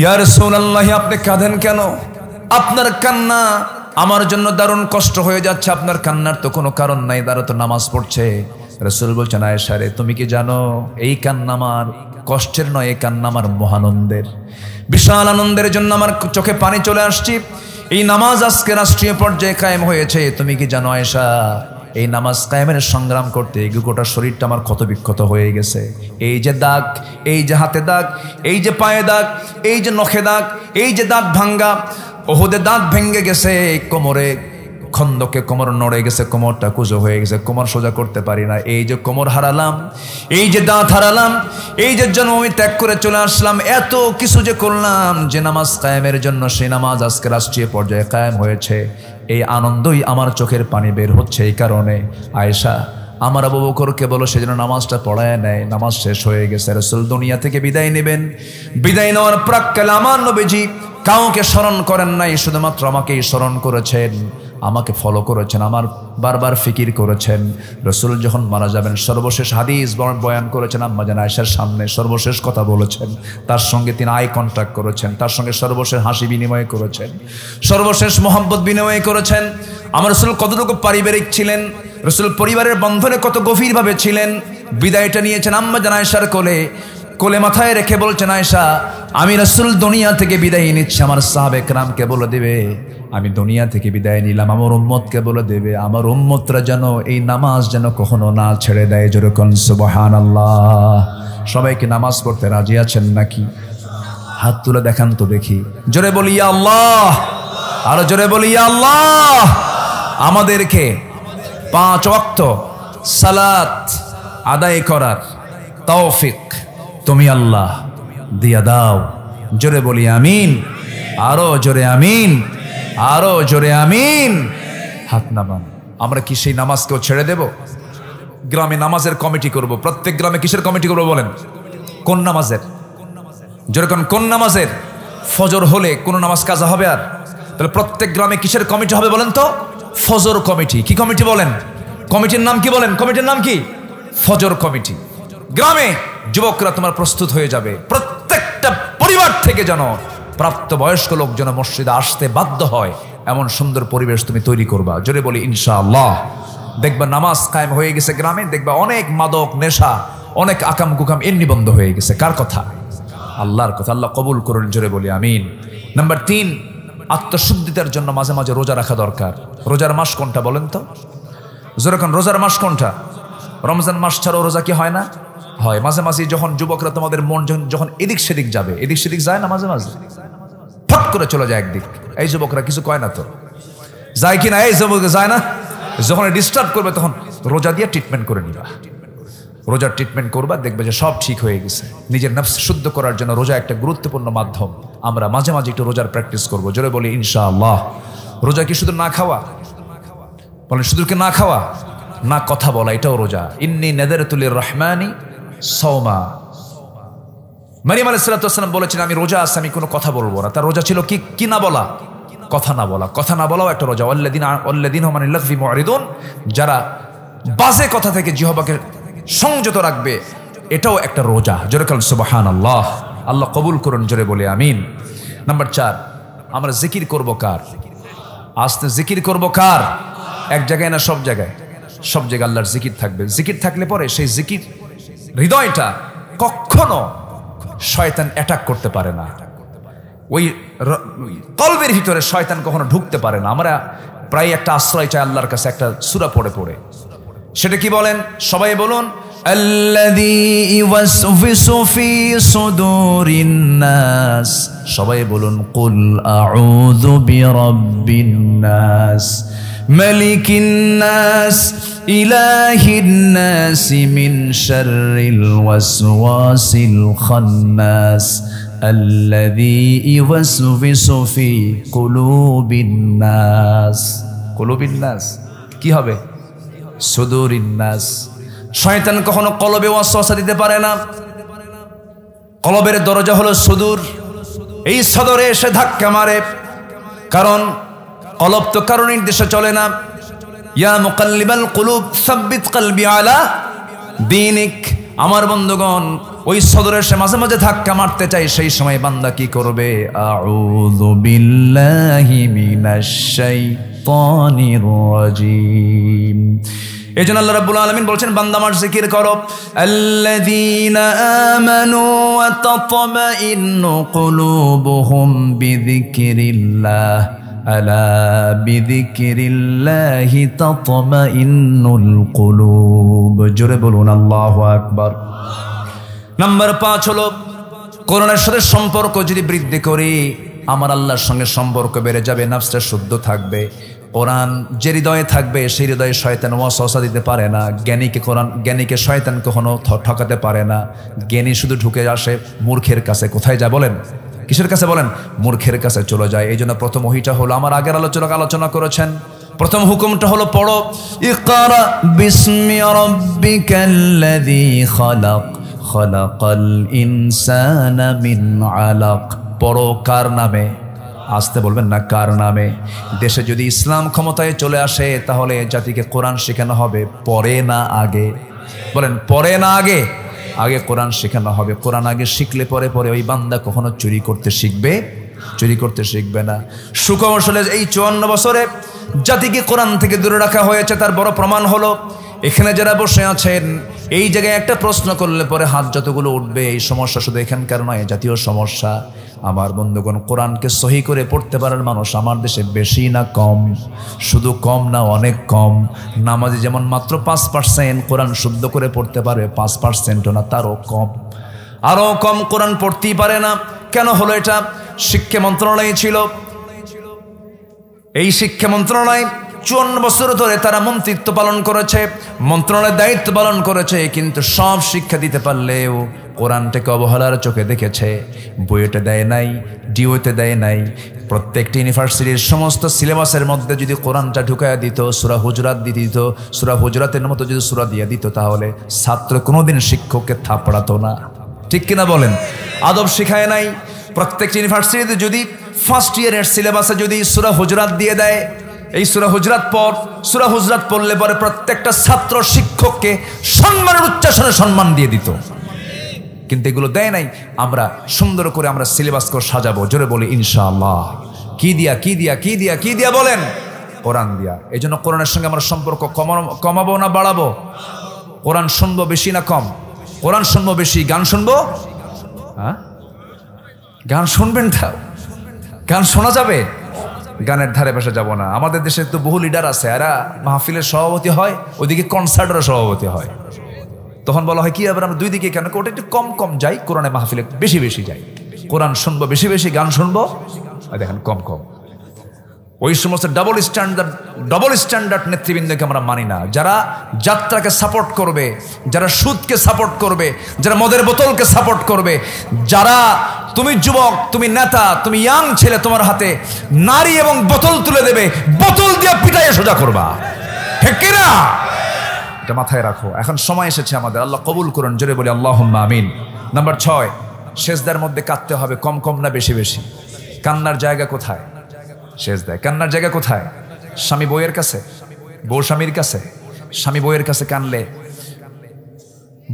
ইয়া রাসূলুল্লাহ আপনি কাঁদেন কেন? আপনার কান্না আমার জন্য দারুণ কষ্ট হয়ে যাচ্ছে, আপনার কান্নার তো কোনো কারণ নাই, তারা তো নামাজ পড়ছে। রাসূল বলছেন, আয়েশা রে, তুমি কি জানো এই কান্না আমার কষ্টের নয়, এই কান্না আমার মহানন্দের, বিশাল আনন্দের জন্য আমার চোখে পানি চলে আসছে। এই নামাজ আজকে রাষ্ট্রীয় পর্যায়ে কায়েম হয়েছে। তুমি কি জানো আয়েশা, এই নামাজ কায়েমের সংগ্রাম করতে গোটা শরীরটা আমার ক্ষত বিক্ষত হয়ে গেছে। এই যে দাগ, এই যে হাতে দাগ, এই যে পায়ে দাগ, এই যে নখে দাগ, এই যে দাঁত ভাঙ্গা, ওহুদে দাঁত ভেঙে গেছে, কোমরে খন্দকে কোমর নড়ে গেছে, কোমরটা কুজো হয়ে গেছে, কোমর সোজা করতে পারি না। এই যে কোমর হারালাম, এই যে দাঁত হারালাম, এই যে জন্ম আমি ত্যাগ করে চলে আসলাম, এত কিছু যে করলাম যে নামাজ কায়েমের জন্য, সেই নামাজ আজকে রাষ্ট্রীয় পর্যায়ে কায়েম হয়েছে। এই আনন্দই আমার চোখের পানি বের হচ্ছে। এই কারণে আয়েশা, আমার আবু বকরকে বলো সেজন্য নামাজটা পড়ায় নেয়। নামাজ শেষ হয়ে গেছে, রাসূল দুনিয়া থেকে বিদায় নেবেন। বিদায় নেওয়ার প্রাক্কালে আমার নবীজি কাউকে স্মরণ করেন নাই, শুধুমাত্র আমাকেই স্মরণ করেছেন, আমাকে ফলো করেছেন, আমার বারবার ফিকির করেছেন। রাসূল যখন মারা যাবেন সর্বশেষ হাদিস বয়ান করেছেন আম্মা জান আয়েশার সামনে, সর্বশেষ কথা বলেছেন, তার সঙ্গে তিনি আই কন্ট্যাক্ট করেছেন, তার সঙ্গে সর্বশেষ হাসি বিনিময় করেছেন, সর্বশেষ মোহাম্মত বিনিময় করেছেন। আমার রাসূল কতটুকু পারিবারিক ছিলেন, রাসূল পরিবারের বন্ধনে কত গভীরভাবে ছিলেন। বিদায়টা নিয়েছেন আম্মা জান আয়েশার কোলে, কোলে মাথায় রেখে বলছেন, আয়েশা আমি রাসূল দুনিয়া থেকে বিদায় নিচ্ছি, আমার সাহাবে কেরামকে বলে দেবে আমি দুনিয়া থেকে বিদায় নিলাম, আমার উম্মতকে বলে দেবে আমার উম্মতরা যেন এই নামাজ যেন কখনো না ছেড়ে দেয়। জোরে কোন সুবহানাল্লাহ। সবাইকে নামাজ পড়তে রাজি আছেন নাকি? হাত তুলে দেখান তো দেখি। জোরে বলি ইয়া আল্লাহ, আরো জোরে বলি ইয়া আল্লাহ। আমাদেরকে 5 ওয়াক্ত সালাত আদায় করার তৌফিক তুমি আল্লাহ দিয়া দাও। জোরে বলি আমিন, আরো জোরে আমিন, আরো জোরে আমিন। হাত নামান। আমরা কি সেই নামাজকেও ছেড়ে দেব? গ্রামে নামাজের কমিটি করব, প্রত্যেক গ্রামে কিসের কমিটি করব বলেন? কোন নামাজের? যেরকম কোন নামাজের? ফজর হলে কোন নামাজ কাজা হবে আর? তাহলে প্রত্যেক গ্রামে কিসের কমিটি হবে বলেন তো? ফজর কমিটি। কি কমিটি বলেন? কমিটির নাম কি বলেন? কমিটির নাম কি? ফজর কমিটি। গ্রামে যুবকরা তোমার প্রস্তুত হয়ে যাবে, প্রত্যেকটা পরিবার থেকে যেন প্রাপ্তবয়স্ক লোক যেন মসজিদে আসতে বাধ্য হয়, এমন সুন্দর পরিবেশ তুমি তৈরি করবা। জোরে বলি ইনশাআল্লাহ। দেখবা নামাজ কায়েম হয়ে গেছে গ্রামে, দেখবা অনেক মাদক নেশা, অনেক আকাম কুকাম এমনি বন্ধ হয়ে গেছে। কার কথা? আল্লাহর কথা। আল্লাহ কবুল করুন, জোরে বলি আমিন। নাম্বার 3, আত্মশুদ্ধিতার জন্য মাঝে মাঝে রোজা রাখা দরকার। রোজার মাস কোনটা বলেন তো? যেরকম রোজার মাস কোনটা? রমজান মাস ছাড়াও রোজা কি হয় না? হয়। মাঝে মাঝে যখন যুবকরা তোমাদের মন যখন এদিক সেদিক যাবে, এদিক সেদিক যায় না মাঝে মাঝে, ফট করে চলে যায় একদিক। এই যুবকরা কিছু কয় না তো? যায় কিনা? এই যুবক যায় না? যখন ডিস্টার্ব করবে তখন রোজা দিয়ে ট্রিটমেন্ট করে নিবা। রোজার ট্রিটমেন্ট করবা, দেখবে যে সব ঠিক হয়ে গেছে। নিজের নফস শুদ্ধ করার জন্য রোজা একটা গুরুত্বপূর্ণ মাধ্যম। আমরা মাঝে মাঝে একটু রোজার প্র্যাকটিস করবো। জোরে বলি ইনশাআল্লাহ। রোজা কি শুধু না খাওয়া? বলেন শুধু কি না খাওয়া? না কথা বলা, এটাও রোজা। ইন্নী নাযারতু লির-রাহমানি সাওমা। মারিয়াম আলাইহিস সালাতু ওয়াস সালাম বলেছেন আমি রোজা আছি, আমি কোনো কথা বলবো না। তার রোজা ছিল কি? কি না বলা? কথা না বলা। কথা না বলাও একটা রোজা। ওয়াল্লাযীনা হুম আনিল লাগযি মু'রিদুন, যারা বাজে কথা থেকে জিহ্বাকে সংযত রাখবে, এটাও একটা রোজা। জোরে বলেন সুবহানাল্লাহ। আল্লাহ কবুল করুন, জোরে বলে আমিন। নাম্বার 4, আমরা জিকির করব কার? আস্তে জিকির করব কার? এক জায়গায় না সব জায়গায়? সব জায়গায় আল্লাহর জিকির থাকবে। জিকির থাকলে পরে সেই জিকির হৃদয়টা কখনো শয়তান অ্যাটাক করতে পারে না। ওই কলবের ভিতরে শয়তান কখনো ঢুকতে পারে না। আমরা প্রায় একটা আশ্রয় চাই আল্লাহর কাছে, একটা সূরা পড়ে পড়ে। সেটা কি বলেন? সবাই বলুন, আল্লাযী ইউওয়াসওয়িসু ফি সুদুরিন নাস। সবাই বলুন, কুল আউযু বিরাব্বিন নাস মালিকিন নাস ইলাহিন নাস মিন শাররিল ওয়াসওয়াসিল খান্নাস আল্লাযী ইউওয়াসওয়িসু ফি কুলুবিন নাস। কুলুবিন নাস কি হবে? সুদুরিন নাস। শয়তান কখনো কলবে ওয়াসওয়াসা দিতে পারে না। কলবের দরজা হলো সুদূর। এই সদরে এসে ধাক্কা মারে, কারণ কলব তো কারো নির্দেশে চলে না। ইয়া মুকাল্লিবাল কুলুব সাব্বিত কলবি আলা দীনিক। আমার বন্ধুগণ, ওই সদরে সে মাঝে মাঝে ধাক্কা মারতে চাই, সেই সময় বান্দা কি করবে? আউযু বিল্লাহি মিনাশ শাইতানির রাজিম। এই জন্য আল্লাহ রাব্বুল আলামিন বলছেন, বান্দা আমার জিকির করো। আল্লাযীনা আমানু ওয়া তাতমাইন্নু কুলুবুহুম বিযিকরিল্লাহ আলা বিযিকরিল্লাহি তাতমাইন্নুল কুলুব। জোরে বলুন আল্লাহু আকবার। নাম্বার 5 হলো কোরআনের সাথে সম্পর্ক যদি বৃদ্ধি করি, আমার আল্লাহর সঙ্গে সম্পর্ক বেড়ে যাবে, নফসটা শুদ্ধ থাকবে। কোরআন যে হৃদয়ে থাকবে সেই হৃদয়ে শয়তান ওয়াসওয়াসা দিতে পারে না। জ্ঞানীকে শয়তান কখনো ঠকাতে পারে না। জ্ঞানী শুধু ঢুকে আসে মূর্খের কাছে। কোথায় যায় বলেন? কিসের কাছে বলেন? মূর্খের কাছে চলে যায়। এই জন্য প্রথম ওহীটা হলো, আমার আগের আলোচনা করেছেন, প্রথম হুকুমটা হলো পড়ো, ইকরা বিসমি রাব্বিকাল্লাযী খালাক খালাকাল ইনসানা মিন আলাক। পড়ো কার নামে? আসতে বলবেন না, কার নামে? দেশে যদি ইসলাম ক্ষমতায় চলে আসে তাহলে জাতিকে কোরআন শেখানো হবে, পরে না আগে? বলেন, পরে না আগে? আগে কোরআন শেখানো হবে। কোরআন আগে শিখলে পরে ওই বান্দা কখনো চুরি করতে শিখবে না। সুকৌশলে এই 54 বছরে জাতিকে কোরআন থেকে দূরে রাখা হয়েছে, তার বড় প্রমাণ হলো এখানে যারা বসে আছেন, এই জায়গায় একটা প্রশ্ন করলে পরে হাত যতগুলো উঠবে, এই সমস্যা শুধু এখানকার নয়, জাতীয় সমস্যা। আমার বন্ধুগণ, কোরআনকে সহি করে পড়তে পারার মানুষ আমার দেশে বেশি না কম? শুধু কম না, অনেক কম। নামাজে যেমন মাত্র 5%, কোরআন শুদ্ধ করে পড়তে পারে 5%ও না, তারও কম। আরও কম কোরআন পড়তেই পারে না। কেন হলো এটা? শিক্ষা মন্ত্রণালয় ছিল। এই শিক্ষা মন্ত্রণালয় 54 বছর ধরে তারা মন্ত্রিত্ব পালন করেছে, মন্ত্রণালয়ের দায়িত্ব পালন করেছে, কিন্তু সব শিক্ষা দিতে পারলেও কোরআনটাকে অবহেলার চোখে দেখেছে। বইয়েতে দেয় নাই, ডিওতে দেয় নাই। প্রত্যেকটি ইউনিভার্সিটির সমস্ত সিলেবাসের মধ্যে যদি কোরআনটা ঢুকাইয়া দিত, সূরা হুজরাত দিয়ে দিত, সূরা হুজরাতের মতো যদি সূরা দিয়ে দিত, তাহলে ছাত্র কোনোদিন শিক্ষককে থাপড়াতো না। ঠিক কিনা বলেন? আদব শিখায় নাই। প্রত্যেকটি ইউনিভার্সিটিতে যদি ফার্স্ট ইয়ারের সিলেবাসে যদি সূরা হুজরাত দিয়ে দেয়, এই সূরা হুজরাত পড়লে পরে প্রত্যেকটা ছাত্র শিক্ষককে সম্মানের উচ্চাসনে সম্মান দিয়ে দিত। কিন্তু এগুলো দেয় নাই। আমরা সুন্দর করে আমরা সিলেবাস করে সাজাবো। জোরে বলি ইনশাআল্লাহ। কি দিয়া বলেন? কোরআন দিয়া। এই জন্য কোরআনের সঙ্গে আমরা সম্পর্ক কমাবো না বাড়াবো? কোরআন শুনবো বেশি না কম? কোরআন শুনবো বেশি, গান শুনবো? হ্যাঁ, গান শুনবেন না? গান শোনা যাবে? গানের ধারে পাশে যাব না। আমাদের দেশে তো বহু লিডার আছে, এরা মাহফিলের সভাপতি হয়, ওইদিকে কনসার্টের সভাপতি হয়। তখন বলা হয় কি, আবার আমরা দুই দিকে কেন? ওটা একটু কম যাই, কোরআনে মাহফিলে বেশি যাই। কোরআন শুনবো বেশি, গান শুনবো দেখেন কম। ওই সমস্ত ডবল স্ট্যান্ডার্ড নেতৃবৃন্দকে আমরা মানি না। যারা যাত্রাকে সাপোর্ট করবে, যারা সুদকে সাপোর্ট করবে, যারা মদের বোতলকে সাপোর্ট করবে, যারা, তুমি যুবক, তুমি নেতা, তুমি ইয়াং ছেলে, তোমার হাতে নারী এবং বোতল তুলে দেবে, বোতল দিয়ে পিটাইয়ে সোজা করবা। ঠিক কিনা? এটা মাথায় রাখো। এখন সময় এসেছে আমাদের। আল্লাহ কবুল করুন। জোরে বলি আল্লাহুম্মা আমিন। নাম্বার 6, সেজদার মধ্যে কাঁদতে হবে। কম না বেশি? কান্নার জায়গা কোথায়? সেজদায়। কান্নার জায়গা কোথায়? স্বামী বউয়ের কাছে, বউ স্বামীর কাছে। স্বামী বউয়ের কাছে কানলে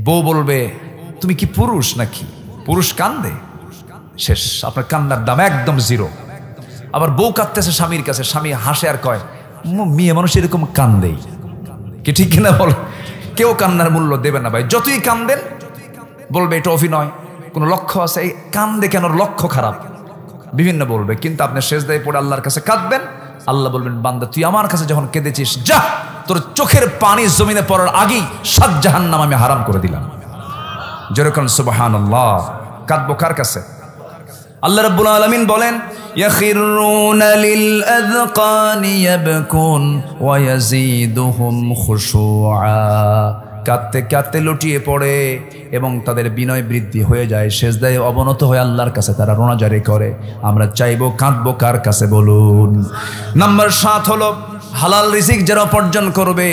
বউ বলবে, তুমি কি পুরুষ নাকি? পুরুষ কান্দে, শেষ, আপনার কান্নার দাম একদম 0। আবার বউ কাঁদতেছে স্বামীর কাছে, স্বামী হাসে আর কয়, মেয়ে মানুষ এরকম কান্দেই। কি ঠিক কিনা বল? কেউ কান্নার মূল্য দেবে না ভাই। যতই কান্দেন বলবে এটা অভিনয়, কোনো লক্ষ্য আছে, এই কান্দে কেন, লক্ষ্য খারাপ, বিভিন্ন বলবে। কিন্তু আপনি সেজদায় পড়ে আল্লাহর কাছে কাঁদবেন, আল্লাহ বলবেন, বান্দা তুই আমার কাছে যখন কেঁদেছিস, যা, তোর চোখের পানি জমিনে পড়ার আগেই 7 জাহান্নাম আমি হারাম করে দিলাম। যেরকম সুবহানাল্লাহ। কাঁদবো কার কাছে? আল্লাহ রাব্বুল আলামিন বলেন, ইয়াখিরুনা লিল আযকানি ইয়াবকুন ওয়া ইয়াজিদুহুম খুশুআ। কাঁদতে লুটিয়ে পড়ে এবং তাদের বিনয় বৃদ্ধি হয়ে যায়। সেজদায় অবনত হয়ে আল্লাহর কাছে তারা রোনাজারি করে। আমরা চাইবো কাঁদবো কার কাছে বলুন? নাম্বার 7 হলো হালাল রিজিক যারা উপার্জন করবে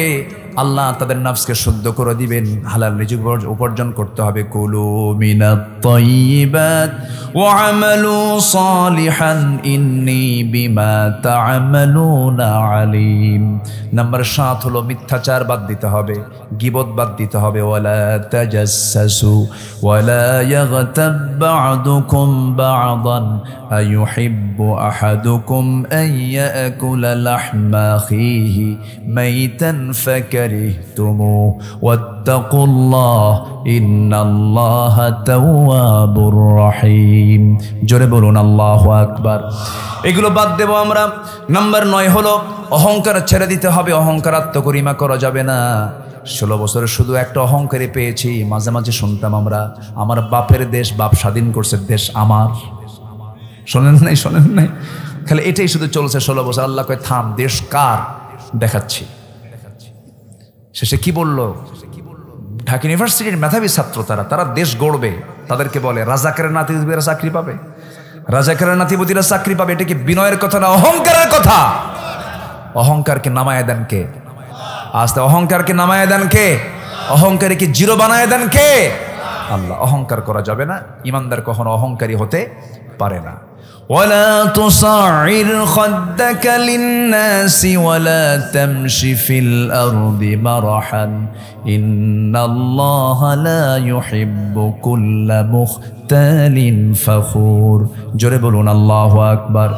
আল্লাহ তাদের নাফসকে শুদ্ধ করে দিবেন। হালাল রিজিক উপার্জন করতে হবে। কুলু মিনাত তাইয়িবাত ওয়া আমালু সালিহান ইন্নী বিমা তা'মালুনা আলিম। নাম্বার 7 হলো মিথ্যাচার বাদ দিতে হবে, গীবত বাদ দিতে হবে। ওয়ালা তাজাসসু ওয়ালা ইয়াগতাব বা'দুকুম বা'দান আইয়ুহিব্বু আহাদুকুম আন ইয়াকুলা লাহমা আখিহি মাইতান ফাকারিহতুমু ওয়াত্তাকুল্লাহ ইন্নাল্লাহা তাওয়াবুর রহিম। জোরে বলুন আল্লাহু আকবার। এগুলো বাদ দেব আমরা। নাম্বার 9 হলো অহংকার ছেড়ে দিতে হবে। অহংকার আত্মগরিমা করা যাবে না। 16 বছরে শুধু একটা অহংকারই পেয়েছি। মাঝে মাঝে শুনতাম আমরা, আমার বাপের দেশ, বাপ স্বাধীন করছে, দেশ আমার। শোনেন নাই? খালি এটাই শুধু চলছে 16 বছর। আল্লাহ কয় থাম, দেশ কার দেখাচ্ছি। শেষে কি বলল? ঢাকা ইউনিভার্সিটির মেধাবী ছাত্র তারা দেশ গড়বে। তাদেরকে বলে রাজাকারের নাতিপুতিরা চাকরি পাবে, রাজাকারের নাতিপুতিরা চাকরি পাবে। এটা কি বিনয়ের কথা না অহংকারের কথা? অহংকারকে নামায় দেন কে? আস্তে অহংকারকে নামায় দেন কে? অহংকারীকে জিরো বানায় দেন কে? আল্লাহ। অহংকার করা যাবে না। ইমানদার কখনো অহংকারী হতে পারে না। ولا تصعر خدك للناس ولا تمشي في الأرض مرحا إن الله لا يحب كل مختال فخور। জোরে বলুন আল্লাহু আকবার।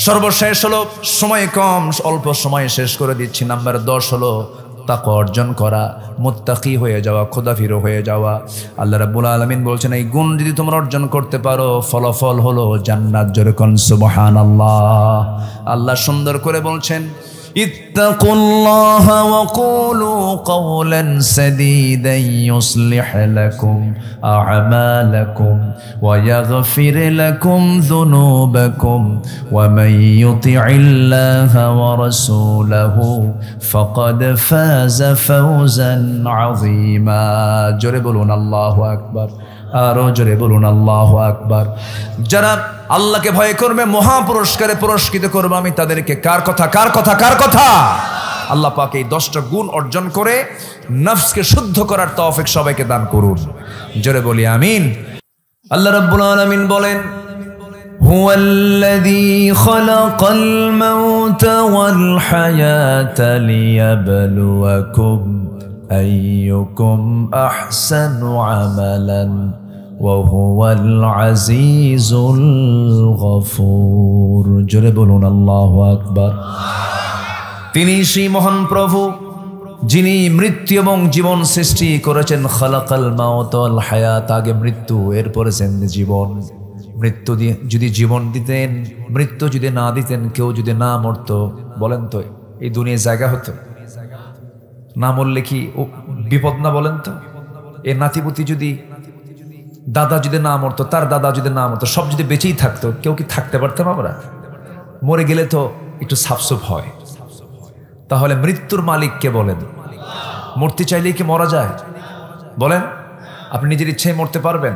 সর্বশেষ হলো, সময় কম, অল্প সময় শেষ করে দিচ্ছি। নাম্বার 10 হলো তাকওয়া অর্জন করা, মুত্তাকি হয়ে যাওয়া, খোদাফিরো হয়ে যাওয়া। আল্লাহ রাব্বুল আলামিন বলছেন এই গুণ যদি তোমরা অর্জন করতে পারো ফলাফল হলো জান্নাত। জোরে কোন সুবহানাল্লাহ। আল্লাহ সুন্দর করে বলছেন ইত্তাকুল্লাহা ওয়া কুলু কওলান সাদীদান ইউসলিহ লাকুম আ'মালাকুম ওয়া ইয়াগফির লাকুম যুনুবাকুম ওয়া মান ইউতি'ইল্লাহা ওয়া রাসূলাহু ফাকাদ ফাযা ফাওজান আযীমা। জোরে বলুন আল্লাহু আকবার। আরো জোরে বলুন আল্লাহু আকবার। যারা আল্লাহকে ভয় করবে মহা পুরস্কারে পুরস্কৃত করবে আমি তাদেরকে। কার কথা? আল্লাহ পাক এই 10টা গুণ অর্জন করে নফসকে শুদ্ধ করার তৌফিক সবাইকে দান করুন। জোরে বলি আমিন। আল্লাহ রাব্বুল আলামিন বলেন হুয়াল্লাযী খালাকাল মাউতা ওয়াল হায়াতা লিয়াবলুয়াকুম আইয়ুকুম আহসানু আমালান ওয়া হুয়াল আজিজুল গফুর। জোরে বলুন আল্লাহু আকবার। তিনি সেই মহান প্রভু যিনি মৃত্যু এবং জীবন সৃষ্টি করেছেন। খালাকাল মাউত ওয়াল হায়াত, আগে মৃত্যু এরপরে জীবন। মৃত্যু যদি জীবন দিতেন, মৃত্যু যদি না দিতেন, কেউ যদি না মরতো, বলেন তো এই দুনিয়ায় জায়গা হতো? না মরলে কি বিপদ না? বলেন তো এ নাতিপুতি যদি, দাদা যদি না মরতো, তার দাদা যদি না মরতো, সব যদি বেঁচেই থাকতো, কেউ কি থাকতে পারতাম আমরা? মরে গেলে তো একটু সাফসুফ হয়। তাহলে মৃত্যুর মালিক কে বলেন? মরতে চাইলেই কি মরা যায়? বলেন, আপনি নিজের ইচ্ছায় মরতে পারবেন?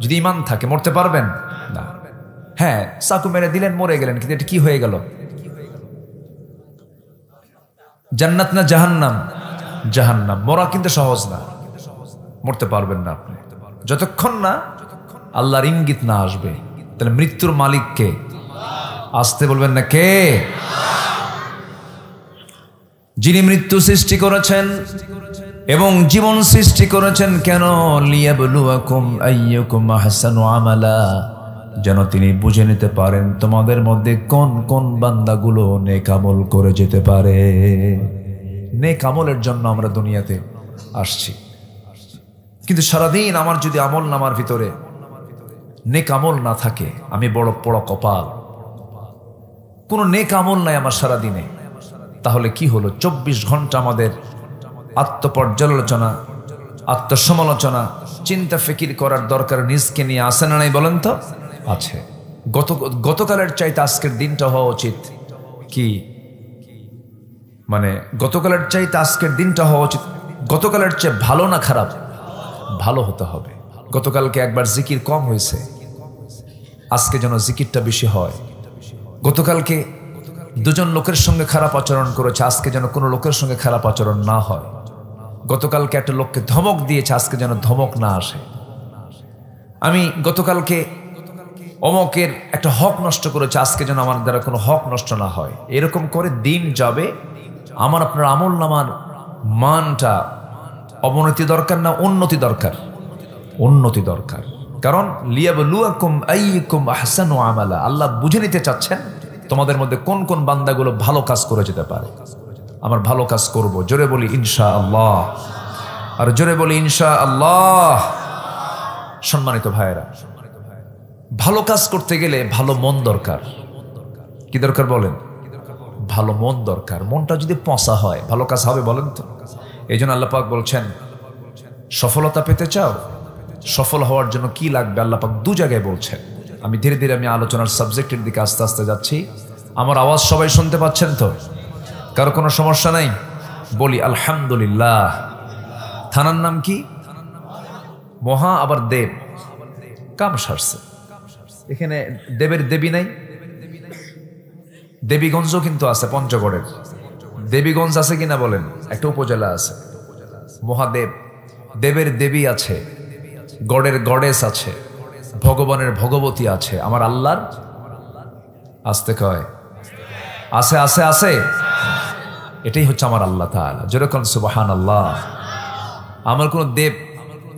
যদি ঈমান থাকে মরতে পারবেন না। হ্যাঁ, চাকু মেরে দিলেন, মরে গেলেন, কিন্তু এটা কি হয়ে গেল? জান্নাত না জাহান্নাম? জাহান্নাম। মরা কিন্তু সহজ না, মরতে পারবেন না আপনি যতক্ষণ না আল্লাহর ইঙ্গিত না আসবে। তাহলে মৃত্যুর মালিক কে? আসতে বলবেন না কে? যিনি মৃত্যু সৃষ্টি করেছেন এবং জীবন সৃষ্টি করেছেন কেন? লিয়াবলুয়াকুম আইয়ুকুম আহসানু আমালা, যেন তিনি বুঝে নিতে পারেন তোমাদের মধ্যে কোন কোন বান্দাগুলো নেক আমল করে যেতে পারে। নেক আমলের জন্য আমরা দুনিয়াতে আসছি, কিন্তু সারাদিন আমার যদি আমল নামার ভিতরে নেক আমল না থাকে, আমি বড় বড় কপাল। কোনো নেক আমল নাই আমার সারাদিনে, তাহলে কি হলো? 24 ঘন্টা আমাদের আত্মপর্যালোচনা, আত্মসমালোচনা, চিন্তা ফিকির করার দরকার নিজকে নিয়ে। আসে না নাই বলেন তো? আছে। গতকালের চাইতে আজকের দিনটা হওয়া উচিত কি? মানে গতকালের চাইতে আজকের দিনটা হওয়া উচিত গতকালের চেয়ে ভালো না খারাপ? ভালো হতে হবে। গতকালকে একবার জিকির কম হয়েছে, আজকে যেন জিকিরটা বেশি হয়। গতকালকে দুজন লোকের সঙ্গে খারাপ আচরণ করেছে, আজকে যেন কোনো লোকের সঙ্গে খারাপ আচরণ না হয়। গতকালকে একটা লোককে ধমক দিয়েছে, আজকে যেন ধমক না আসে। আমি গতকালকে অমকের একটা হক নষ্ট করেছে, আজকে যেন আমার দ্বারা কোনো হক নষ্ট না হয়। এরকম করে দিন যাবে, আমার আপনার আমল নামার মানটা অবনতি দরকার না উন্নতি দরকার? উন্নতি দরকার। কারণ লিয়াবলুয়াকুম আইয়ুকুম আহসানু আমালা, আল্লাহ বুঝে নিতে চাচ্ছেন তোমাদের মধ্যে কোন কোন বান্দাগুলো ভালো কাজ করে যেতে পারে। আমার ভালো কাজ করব, জোরে বলি ইনশাআল্লাহ, আর জোরে বলি ইনশাআল্লাহ। সম্মানিত ভাইয়েরা, ভালো কাজ করতে গেলে ভালো মন দরকার। কি দরকার বলেন? ভালো মন দরকার। মনটা যদি পচা হয় ভালো কাজ হবে বলেন তো? এই জন্য আল্লাহ পাক বলছেন, সফলতা পেতে চাও? সফল হওয়ার জন্য কি লাগবে আল্লাহ পাক দু জায়গায় বলছেন। আমি ধীরে ধীরে আলোচনার সাবজেক্টের দিকে আস্তে আস্তে যাচ্ছি। আমার আওয়াজ সবাই শুনতে পাচ্ছেন তো? কারো কোনো সমস্যা নাই? বলি আলহামদুলিল্লাহ। থানার নাম কি? মহা আবার দেব, কাম সারছে। এখানে দেবের দেবী নাই? দেবীগঞ্জও কিন্তু আছে, পঞ্চগড়ের দেবীগঞ্জ আছে কিনা বলেন? একটা উপজেলা আছে। মহাদেব, দেবের দেবী আছে, গড়ের গডেস আছে, ভগবানের ভগবতী আছে, আমার আল্লাহর আসতে কয় আছে আছে আছে। এটাই হচ্ছে আমার আল্লাহ তাআলা। যেরকম সুবহানাল্লাহ। আমার কোনো দেব,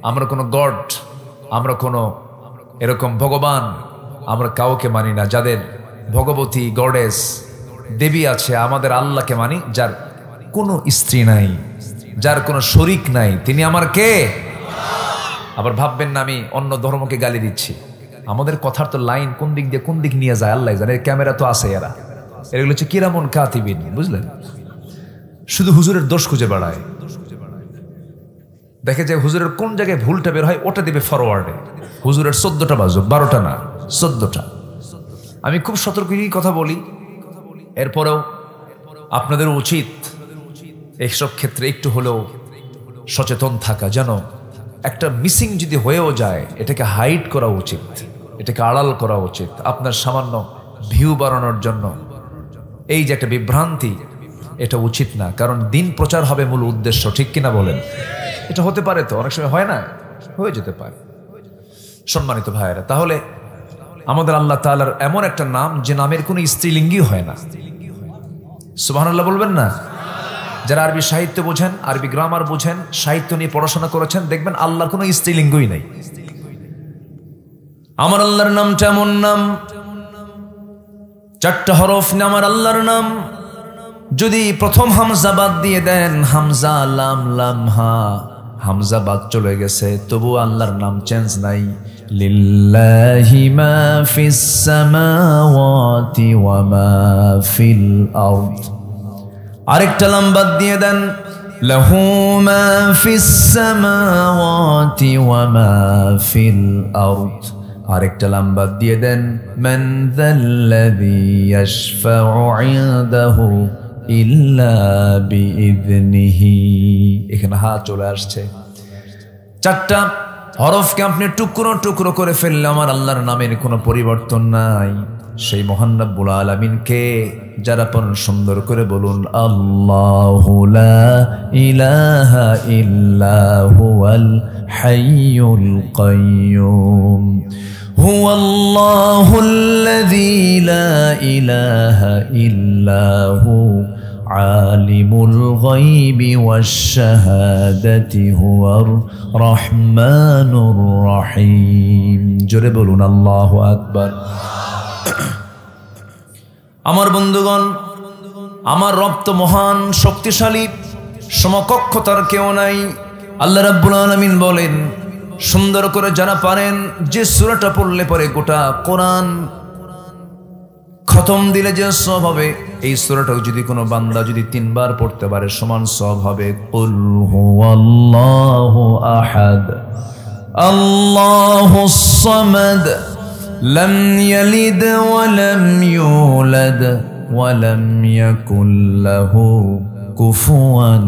আমরা কোনো গড, আমরা কোনো এরকম ভগবান আমরা কাউকে মানি না। যাদের ভগবতী গডেস দেবী আছে, আমাদের আল্লাহকে মানি, যার কোনো স্ত্রী নাই, যার কোনো শরীক নাই, তিনি আমার কে? আবার ভাববেন না আমি অন্য ধর্মকে গালি দিচ্ছি। আমাদের কথার তো লাইন কোন দিক দিয়ে কোন দিক নিয়ে যায় আল্লাহ জানে। ক্যামেরা তো আছে, এগুলো হচ্ছে কিরামুন কাতিবিন, বুঝলেন? শুধু হুজুরের দোষ খুঁজে বেড়ায়। দেখে যে হুজুরের কোন জায়গায় ভুলটা বের হয় ওটা দিবে ফরওয়ার্ডে। হুজুরের 14টা বাজুক, 12টা না 14টা। আমি খুব সতর্কই কথা বলি, এরপরেও আপনাদের উচিত এইসব ক্ষেত্রে একটু হলেও সচেতন থাকা। যেন একটা মিসিং যদি হয়েও যায়, এটাকে হাইড করা উচিত, এটাকে আড়াল করা উচিত। আপনার সামান্য ভিউ বাড়ানোর জন্য এই যে একটা বিভ্রান্তি, এটা উচিত না। কারণ দিন প্রচার হবে মূল উদ্দেশ্য, ঠিক কিনা বলেন? এটা হতে পারে তো, অনেক সময় হয় না, হয়ে যেতে পারে। সম্মানিত ভাইয়েরা, তাহলে আমাদের আল্লাহ তাআলার এমন একটা নাম যে নামের কোনো স্ত্রীলিঙ্গই হয় না। সুবহানাল্লাহ বলবেন না? যারা আরবি সাহিত্য বোঝেন, আরবি গ্রামার বোঝেন, সাহিত্য নিয়ে পড়াশোনা করেছেন, দেখবেন আল্লাহর কোনো স্ত্রীলিঙ্গই নাই। আমার আল্লাহর নামটা এমন নাম, 4টা হরফ না আমার আল্লাহর নাম। যদি প্রথম হামজা বাদ দিয়ে দেন, হামজা লাম লাম হা, হামজা বাদ চলে গেছে, তবু আল্লাহর নাম চেঞ্জ নাই। লিল্লাহি মা ফিস সামাওয়াতি ওয়া মা ফিল আরদ। আরেকটা লাম বাদ দিয়ে দেন, লাহু মা ফিস সামাওয়াতি ওয়া মা ফিল আরদ। আরেকটা লাম বাদ দিয়ে দেন, মান যাল্লাযী ইয়াশফাউ ইনদাহু ইল্লা বিইذনিহি। এখানে হা চলে আসছে। 4টা হরফকে আপনি টুকরো টুকরো করে ফেললে আমার আল্লাহর নামের কোনো পরিবর্তন নাই। সেই মহান রব্বুল আলামিনকে যারা পড়েন সুন্দর করে বলুন, আল্লাহু লা ইলাহা ইল্লা হুয়াল হাইয়ুল কাইয়্যুম। হুয়াল্লাহুল্লাযী লা ইলাহা ইল্লা হু আলিমুল গায়বি ওয়াশ শাহাদাতি হুয়ার রহমানুর রহিম। জোরে বলুন আল্লাহু আকবার। আমার বন্ধুগণ, আমার রব তো মহান শক্তিশালী, সমকক্ষ তার কেউ নাই। আল্লাহ রাব্বুল আলামিন বলেন, সুন্দর করে যারা পারেন, যে সূরাটা পড়লে পরে গোটা কোরআন খতম দিলে যে সওয়াব হবে, এই সূরাটাও যদি কোনো বান্দা যদি 3 বার পড়তে পারে সমান সওয়াব হবে। কুল হুয়াল্লাহু আহাদ আল্লাহুস সামাদ লাম ইয়ালিদ ওয়া লাম ইউলাদ ওয়া লাম ইয়াকুল লাহু কুফুয়ান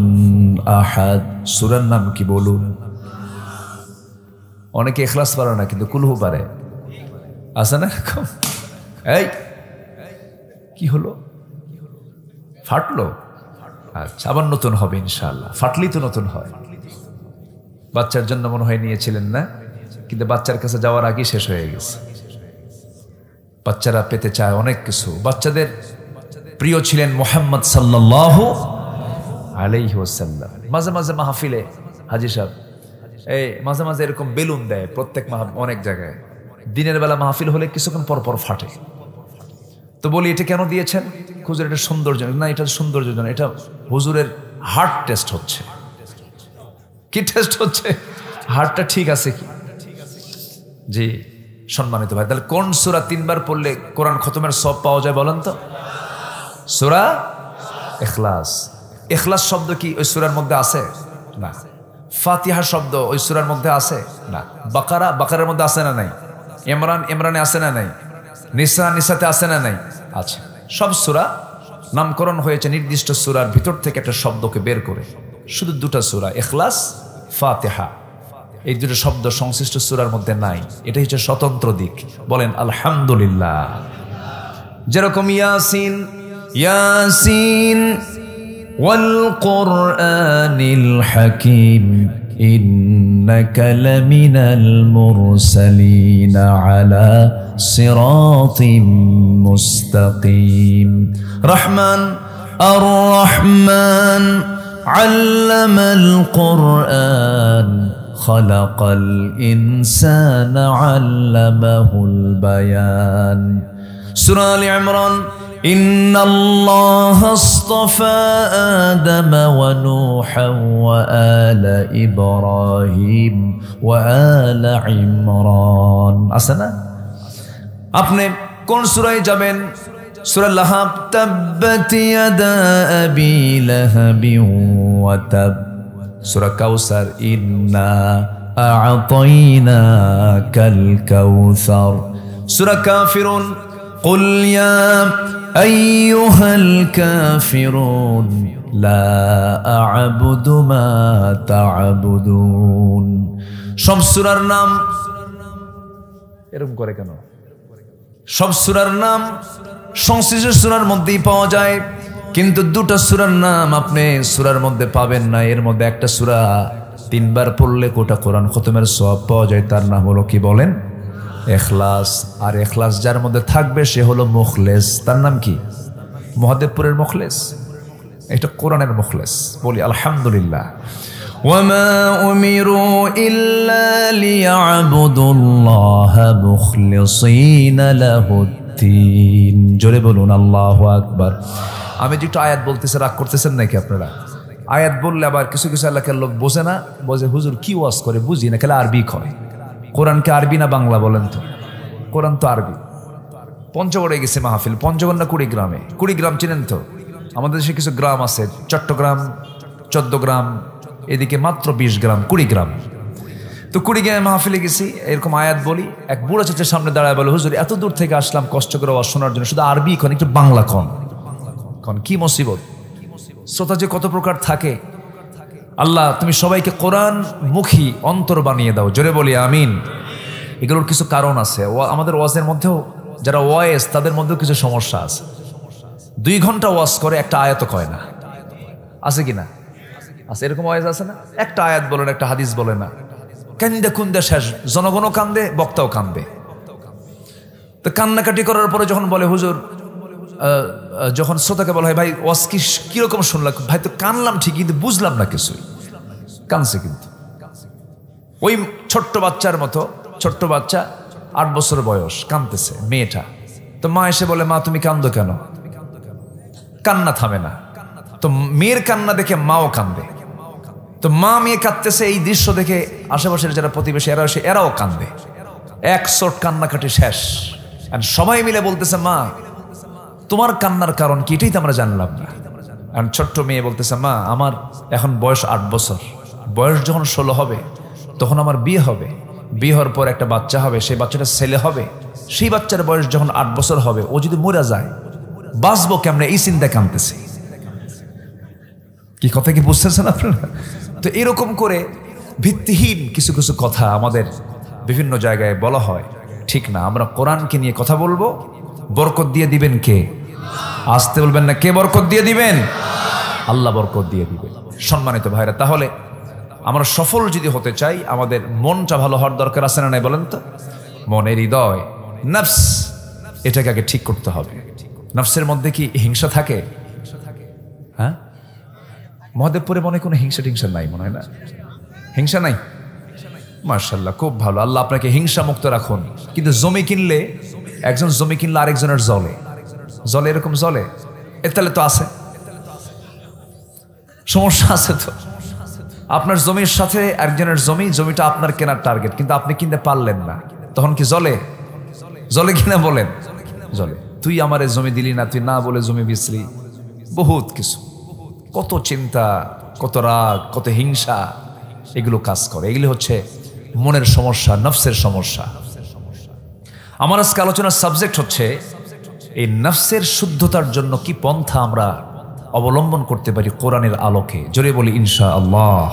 আহাদ। সূরার নাম কি বলুন? অনেকে ইখলাস পারে না, কিন্তু কুলহু পারে। আছে না? এই কি হলো? ফাটলো, আচ্ছা আবার নতুন হবে ইনশাআল্লাহ। ফাটলেই তো নতুন হয়। বাচ্চার জন্য মনে হয় নিয়েছিলেন না, কিন্তু বাচ্চার কাছে যাওয়ার আগেই শেষ হয়ে গেছে। বাচ্চারা পেতে চায় অনেক কিছু। বাচ্চাদের প্রিয় ছিলেন মুহাম্মদ সাল্লাল্লাহু আলাইহি ওয়াসাল্লাম। মাঝে মাঝে মাহফিলে হাজী সাহেব এই মাঝে মাঝে এরকম বেলুন দেয় প্রত্যেক অনেক জায়গায়। দিনের বেলা মাহফিল হলে কিছুক্ষণ পর পর ফাটে। তো বলি এটা কেন দিয়েছেন? হুজুর এটা সৌন্দর্য না, এটা সৌন্দর্যের জন্য। এটা হুজুরের হার্ট টেস্ট হচ্ছে। কি টেস্ট হচ্ছে? হার্টটা ঠিক আছে কি? জি সম্মানিত ভাই, তাহলে কোন সূরা 3 বার পড়লে কোরআন খতমের সওয়াব পাওয়া যায় বলেন তো? সূরা ইখলাস। ইখলাস শব্দ কি ওই সূরার মধ্যে আছে? না। ফাতিহা শব্দ ওই সূরার মধ্যে আছে? না। বাকারার মধ্যে আছে না নাই? ইমরানে আছে না নাই? নিসাতে আছে না নাই? আছে। সব সূরা নামকরণ হয়েছে নির্দিষ্ট সূরার ভিতর থেকে একটা শব্দকে বের করে। শুধু 2টা সূরা, ইখলাস, ফাতিহা, এই 2টো শব্দ সংশ্লিষ্ট সূরার মধ্যে নাই। এটা হচ্ছে স্বতন্ত্র দিক। বলেন আলহামদুলিল্লাহ। যেরকম ইয়াসিন, ইয়াসিন ওয়াল কুরআনিল হাকীম ইন্নাকা লামিনাল মুরসালিন আলা সিরাতিম মুস্তাকিম। রহমান আর রহমান আল্লামাল কুরআন খালাকাল ইনসানা আল্লামাহুল বায়ান। সূরা আলে ইমরান ইন্নাল্লাহা আসতাফা আদম ওয়া নূহান ওয়া আলা ইব্রাহিম ওয়া আলা ইমরান। আছে না? আপনি কোন সূরায় যাবেন? সূরা লাহাব, তাব্বাত ইয়াদা আবি লাহাবিন ওয়া তাব। সূরা কাউসার, ইন্না আ'তাইনাকাল কাউসার। সূরা কাফিরুন, কুল ইয়া আইয়ুহাল কাফিরুন লা আ'বুদু মা তা'বুদুন। সব সূরার নাম এরকম করে কেন? সব সূরার নাম সংশ্লিষ্ট সূরার মধ্যেই পাওয়া যায়, কিন্তু 2টা সূরার নাম আপনি সূরার মধ্যে পাবেন না। এর মধ্যে একটা সূরা 3 বার পড়লে গোটা কোরআন খতমের সওয়াব পাওয়া যায়। তার নাম হলো কি বলেন? ইখলাস। আর ইখলাস যার মধ্যে থাকবে সে হলো মুখলেস। তার নাম কি? মুহাদ্দিবপুরের মুখলেস, এটা কোরআনের মুখলেস। বলি আলহামদুলিল্লাহ। ওয়ামা উমিরু ইল্লা লিয়া'বুদুল্লাহা মুখলিসিনা লাহুদ্দিন। জোরে বলুন আল্লাহু আকবার। আমি যে একটু আয়াত বলতেছি, রাগ করতেছেন নাকি আপনারা? আয়াত বললে আবার কিছু কিছু এলাকার লোক বোঝে না, বোঝে হুজুর কি ওয়াজ করে বুঝি না, খেলে আরবি কয়। কোরআনকে আরবি না বাংলা বলেন তো? কোরআন তো আরবি। পঞ্চগড়ে গেছে মাহফিল, পঞ্চগড় না কুড়িগ্রামে? কুড়িগ্রাম চিনেন তো? আমাদের দেশে কিছু গ্রাম আছে, চট্টগ্রাম, 14 গ্রাম, এদিকে মাত্র 20 গ্রাম, কুড়িগ্রাম। তো কুড়িগ্রামে মাহফিলে গেছি, এরকম আয়াত বলি। এক বুড়া চাচার সামনে দাঁড়ায় বলে, হুজুর এত দূর থেকে আসলাম কষ্ট করে ওয়াজ শোনার জন্য, শুধু আরবি কন, একটু বাংলা কন। কি মুসিবত! শ্রোতা যে কত প্রকার থাকে। আল্লাহ তুমি সবাইকে কোরআন মুখী অন্তর বানিয়ে দাও। জোরে বলি আমিন। এগুলোর কিছু কারণ আছে। আমাদের ওয়াজের মধ্যেও যারা ওয়াইজ, তাদের মধ্যেও কিছু সমস্যা আছে। 2 ঘন্টা ওয়াজ করে, একটা আয়াত কয় না। আছে কিনা? আছে। এরকম ওয়াইজ আছে না? একটা আয়াত বলে না, একটা হাদিস বলে না, কান্দে কুন্দে শেষ। জনগণও কান্দে, বক্তাও কান্দে। তো কান্নাকাটি করার পরে যখন বলে হুজুর, যখন শ্রোতাকে বলা হয় ভাই ওয়াজ কিরকম শুনলাম, ভাই তো কানলাম ঠিকই কিন্তু বুঝলাম না কিছু। কানছে কিন্তু ওই ছোট্ট বাচ্চার মতো। ছোট্ট বাচ্চা, 8 বছর বয়স, কানতেছে মেয়েটা। তো মা এসে বলে, মা তুমি কান্দো কেন? কান্না থামে না। তো মেয়ের কান্না দেখে মাও কান্দে। তো মা মেয়ে কাঁদতেছে, এই দৃশ্য দেখে আশেপাশের যারা প্রতিবেশী এরাও কান্দে। এক চোট কান্নাকাটি শেষ। আর সবাই মিলে বলতেছে, মা তোমার কান্নার কারণ কি? এটাই তো আমরা জানলাম না। আর ছোট্ট মেয়ে বলতেছে, মা আমার এখন বয়স 8 বছর, বয়স যখন 16 হবে তখন আমার বিয়ে হবে। বিয়ে হওয়ার পর একটা বাচ্চা হবে, সেই বাচ্চাটা ছেলে হবে। সেই বাচ্চার বয়স যখন 8 বছর হবে, ও যদি মরে যায় বাঁচবো কেমনে? এই চিন্তা কাঁদতেছে। কি কথা কি বুঝতেছেন আপনারা? তো এরকম করে ভিত্তিহীন কিছু কিছু কথা আমাদের বিভিন্ন জায়গায় বলা হয়, ঠিক না। আমরা কোরআনকে নিয়ে কথা বলবো, বরকত দিয়ে দিবেন কে? আসতে বলবেন না, কে বরকত দিয়ে দিবেন? আল্লাহ বরকত দিয়ে দিবেন। সম্মানিত ভাইরা, তাহলে আমরা সফল যদি হতে চাই আমাদের মনটা ভালো হওয়ার দরকার আছে না নাই বলেন তো? মনের হৃদয়, নফস, এটাকে আগে ঠিক করতে হবে। নফসের মধ্যে কি হিংসা থাকে? হ্যাঁ, মহাদেবপুরে মনে কোনো হিংসা টিংসা নাই মনে হয় না? হিংসা নাই? মাশাআল্লাহ, খুব ভালো। আল্লাহ আপনাকে হিংসা মুক্ত রাখুন। কিন্তু জমি কিনলে, একজন জমি কিনলে আরেকজনের জলে জলে, এরকম জলে, এর তাহলে তো আছে সমস্যা আছে। তো আপনার জমির সাথে একজনের জমিটা আপনার কেনার টার্গেট, কিন্তু আপনি কিনতে পারলেন না, তখন কি জলে? জলে কিনা বলেন? জলে। তুই আমারে জমি দিলি না, তুই না বলে জমি বিচলি, বহুত কিছু, কত চিন্তা, কত রাগ, কত হিংসা, এগুলো কাজ করে। এগুলি হচ্ছে মনের সমস্যা, নফসের সমস্যা। আমার আজকে আলোচনার সাবজেক্ট হচ্ছে এই নফসের শুদ্ধতার জন্য কি পন্থা আমরা অবলম্বন করতে পারি কোরআনের আলোকে। জোরে বলি ইনশাআল্লাহ।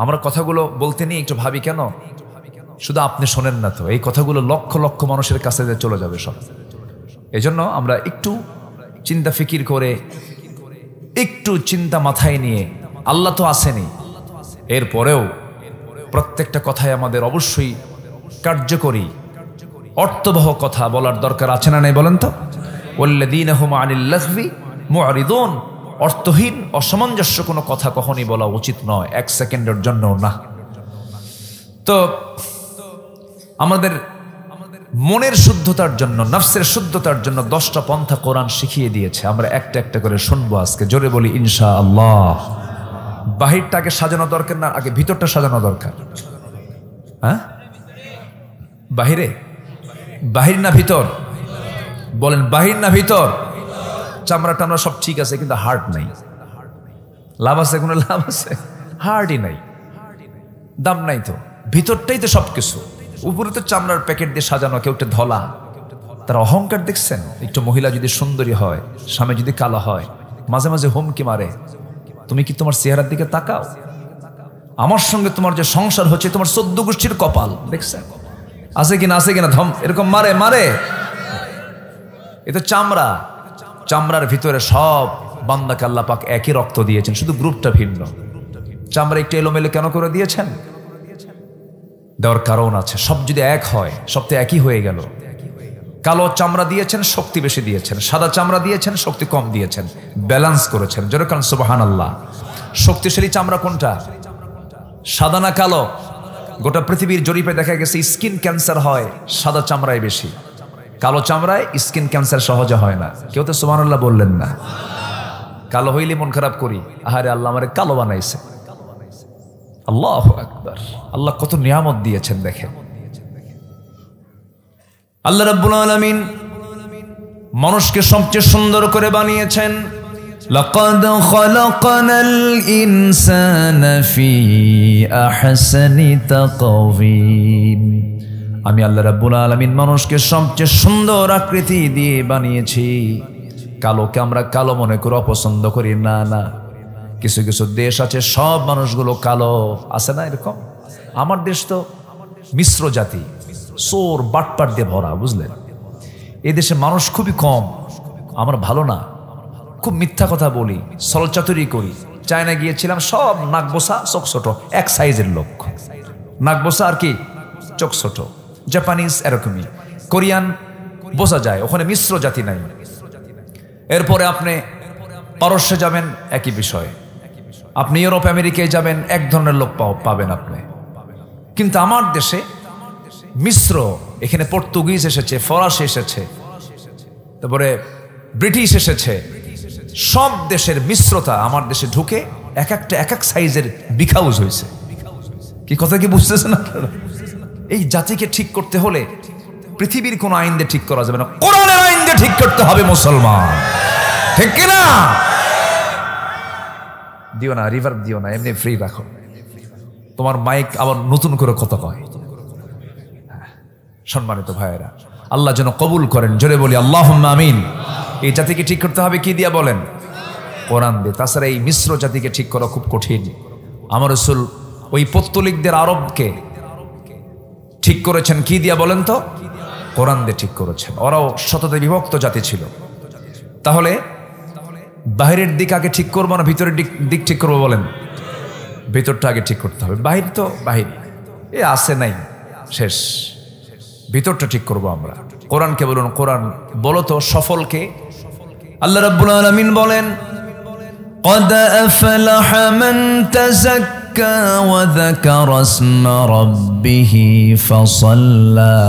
আমরা কথাগুলো বলতে নিয়ে একটু ভাবি, কেন শুধু আপনি শোনেন না তো, এই কথাগুলো লক্ষ লক্ষ মানুষের কাছে চলে যাবে সব। এজন্য আমরা একটু চিন্তা ফিকির করে, একটু চিন্তা মাথায় নিয়ে, আল্লাহ তো আসেনি, এরপরেও প্রত্যেকটা কথায় আমাদের অবশ্যই কার্যকরী অর্থবহ কথা বলার দরকার আছে না নাই বলেন তো? ওয়াল্লাযীনা হুম আনিল লাগবি মুআরিদুন, অর্থহীন অসামঞ্জস্য কোনো কথা কখনই বলা উচিত নয়, এক সেকেন্ডের জন্যও না। তো আমাদের মনের শুদ্ধতার জন্য, নফসের শুদ্ধতার জন্য 10টা পন্থা কোরআন শিখিয়ে দিয়েছে। আমরা একটা একটা করে শুনবো আজকে। জোরে বলি ইনশাআল্লাহ। বাহিরটাকে সাজানো দরকার না, আগে ভিতরটা সাজানো দরকার? হ্যাঁ, বাহিরে? বাহির না ভিতর? বলেন বাহির না ভিতর? চামড়া টামড়া সব ঠিক আছে, কিন্তু হার্ট নাই। লাভ আছে? কোনো লাভ আছে? হার্টই নাই, দাম নাই তো। ভিতরটাই তো সবকিছু। উপরে তো চামড়ার প্যাকেট দিয়ে সাজানো, কেউটা ধলা, তার অহংকার দেখছেন? একটু মহিলা যদি সুন্দরী হয়, স্বামী যদি কালো হয়, মাঝে মাঝে হুমকি মারে, তুমি কি তোমার চেহারার দিকে তাকাও? আমার সঙ্গে তোমার যে সংসার হচ্ছে, তোমার 14 গোষ্ঠীর কপাল, দেখছেন? আছে কিনা, আছে কিনা? ধম এরকম মারে মারে। এ তো চামড়া, চামড়ার ভিতরে সব বান্দাকে আল্লাহ পাক একই রক্ত দিয়েছেন, শুধু গ্রুপটা ভিন্ন। চামড়া একটু এলোমেলো কেন করে দিয়েছেন? দেওয়ার কারণ আছে। সব যদি এক হয়, সব তো একই হয়ে গেল। কালো চামড়া দিয়েছেন, শক্তি বেশি দিয়েছেন, সাদা চামড়া দিয়েছেন, শক্তি কম দিয়েছেন, ব্যালেন্স করেছেন। জোরে কান সুবহানাল্লাহ। শক্তিশালী চামড়া কোনটা? সাদা না কালো? গোটা পৃথিবীর জরিপে দেখা গেছে স্কিন ক্যান্সার হয় সাদা চামড়ায় বেশি, কালো চামড়ায় স্কিন ক্যান্সার সহজে হয় না। কেউ তো সুবহানাল্লাহ বললেন না। কালো হইলে মন খারাপ করি, আহারে আল্লাহ আমারে কালো বানাইছে। আল্লাহু আকবার। আল্লাহ কত নিয়ামত দিয়েছেন দেখেন। আল্লাহ রাব্বুল আলামিন মানুষকে সবচেয়ে সুন্দর করে বানিয়েছেন। লাকাদ খালাকনাল ইনসানা ফি আহসানি তাকওয়িম। আমি আল্লাহ রাব্বুল আলামিন মানুষকে সবচেয়ে সুন্দর আকৃতি দিয়ে বানিয়েছি। কালোকে আমরা কালো মনে করে অপছন্দ করি না। না, কিছু কিছু দেশ আছে সব মানুষগুলো কালো, আছে না এরকম? আমার দেশ তো মিশ্র জাতি, চোর বাটপাট দিয়ে ভরা, বুঝলেন? এই দেশে মানুষ খুবই কম। আমরা ভালো না, খুব মিথ্যা কথা বলি, ছলচাতুরি করি। চায়না গিয়েছিলাম, সব নাকবোসা, চোখ ছোট, এক সাইজের লোক। নাকবোসা আর কি, চোখ ছোট। জাপানিজ এরকমই, কোরিয়ান বোঝা যায়, ওখানে মিশ্র জাতি নাই। এরপরে আপনি পারস্যে যাবেন, একই বিষয়। আপনি ইউরোপ আমেরিকায় যাবেন, এক ধরনের লোক পাবেন আপনি। কিন্তু আমার দেশে মিশ্র, এখানে পর্তুগিজ এসেছে, ফরাসি এসেছে, তারপরে ব্রিটিশ এসেছে, সব দেশের মিশ্রতা আমার দেশে ঢুকে এক একটা এক এক সাইজের বিখাউজ হয়েছে। কি কথা কি বুঝতেছেন আপনারা? এই জাতিকে ঠিক করতে হলে পৃথিবীর কোন আইন দিয়ে ঠিক করা যাবে না, কোরআনের আইন দিয়ে ঠিক করতে হবে মুসলমান, ঠিক কিনা? দিও না, রিভার্ব দিও না, এমনি ফ্রি রাখো। তোমার মাইক আবার নতুন করে কথা কয়। সম্মানিত ভাইয়েরা, আল্লাহ যেন কবুল করেন। জোরে বলি আল্লাহুম্মা আমিন। এই জাতিকে ঠিক করতে হবে কি দিয়া বলেন? কোরআন দিয়ে। তাছাড়া এই মিশ্র জাতিকে ঠিক করা খুব কঠিন। আমার রাসূল ওই পত্তলিকদের আরবকে ঠিক করেছেন কি দিয়া বলেন তো? কোরআন দিয়ে ঠিক করেছেন। ওরাও শততে বিভক্ত জাতি ছিল। তাহলে বাহিরের দিক আগে ঠিক করবো না ভিতরের দিক ঠিক করবো বলেন? ভিতরটা আগে ঠিক করতে হবে। বাহির তো বাহির এ আসে নাই, শেষ। ভিতরটা ঠিক করবো আমরা। কোরআনকে বলুন, কোরআন বলো তো সফলকে। আল্লাহ রাব্বুল আলামিন বলেন, قد أفلح من تزكى وذكر اسم ربه فصلى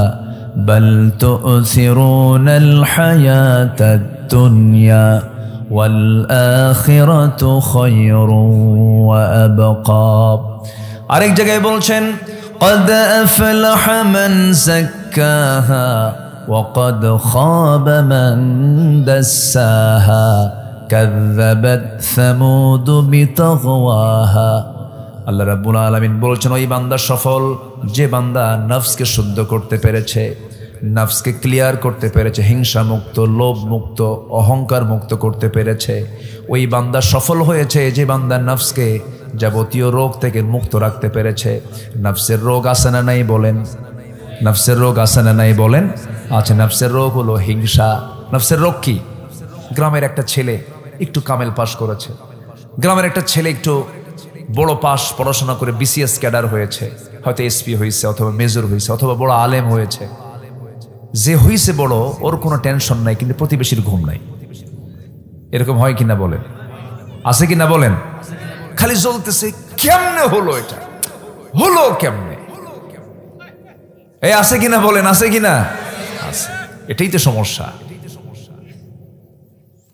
بل تؤثرون الحياة الدنيا والآخرة خير وأبقى। আরেক জায়গায় বলছেন, قد أفلح من زكاها وقد خاب من دساها كذبت ثمود بطغواها। আল্লাহ রাব্বুল আলামিন বলছেন, ওই বান্দা সফল যে বান্দা নফসকে শুদ্ধ করতে পেরেছে, নফসকে ক্লিয়ার করতে পেরেছে, হিংসা মুক্ত, লোভ মুক্ত, অহংকার মুক্ত করতে পেরেছে। ওই বান্দা সফল হয়েছে যে বান্দা নফসকে যাবতীয় রোগ থেকে মুক্ত রাখতে পেরেছে। নফসের রোগ আছে না নাই বলেন? নফসের রোগ আছে না নাই বলেন? আচ্ছা, নফসের রোগ হলো হিংসা। নফসের রোগ কি? গ্রামের একটা ছেলে একটু কামেল পাস করেছে, গ্রামের একটা ছেলে একটু বড় পাস পড়াশোনা করে বিসিএস ক্যাডার হয়েছে, হয়তো এসপি হয়েছে অথবা মেজর হয়েছে অথবা বড় আলেম হয়েছে। যে হয়েছে বড়, ওর কোনো টেনশন নাই, কিন্তু প্রতিবেশীর ঘুম নাই। এরকম হয় কিনা বলেন? আছে কিনা বলেন? খালি জ্বলতেছে, কেমনে হলো এটা, হলো কেমনে? এই আছে কিনা বলেন? আছে কিনা? আছে। এটাই তো সমস্যা।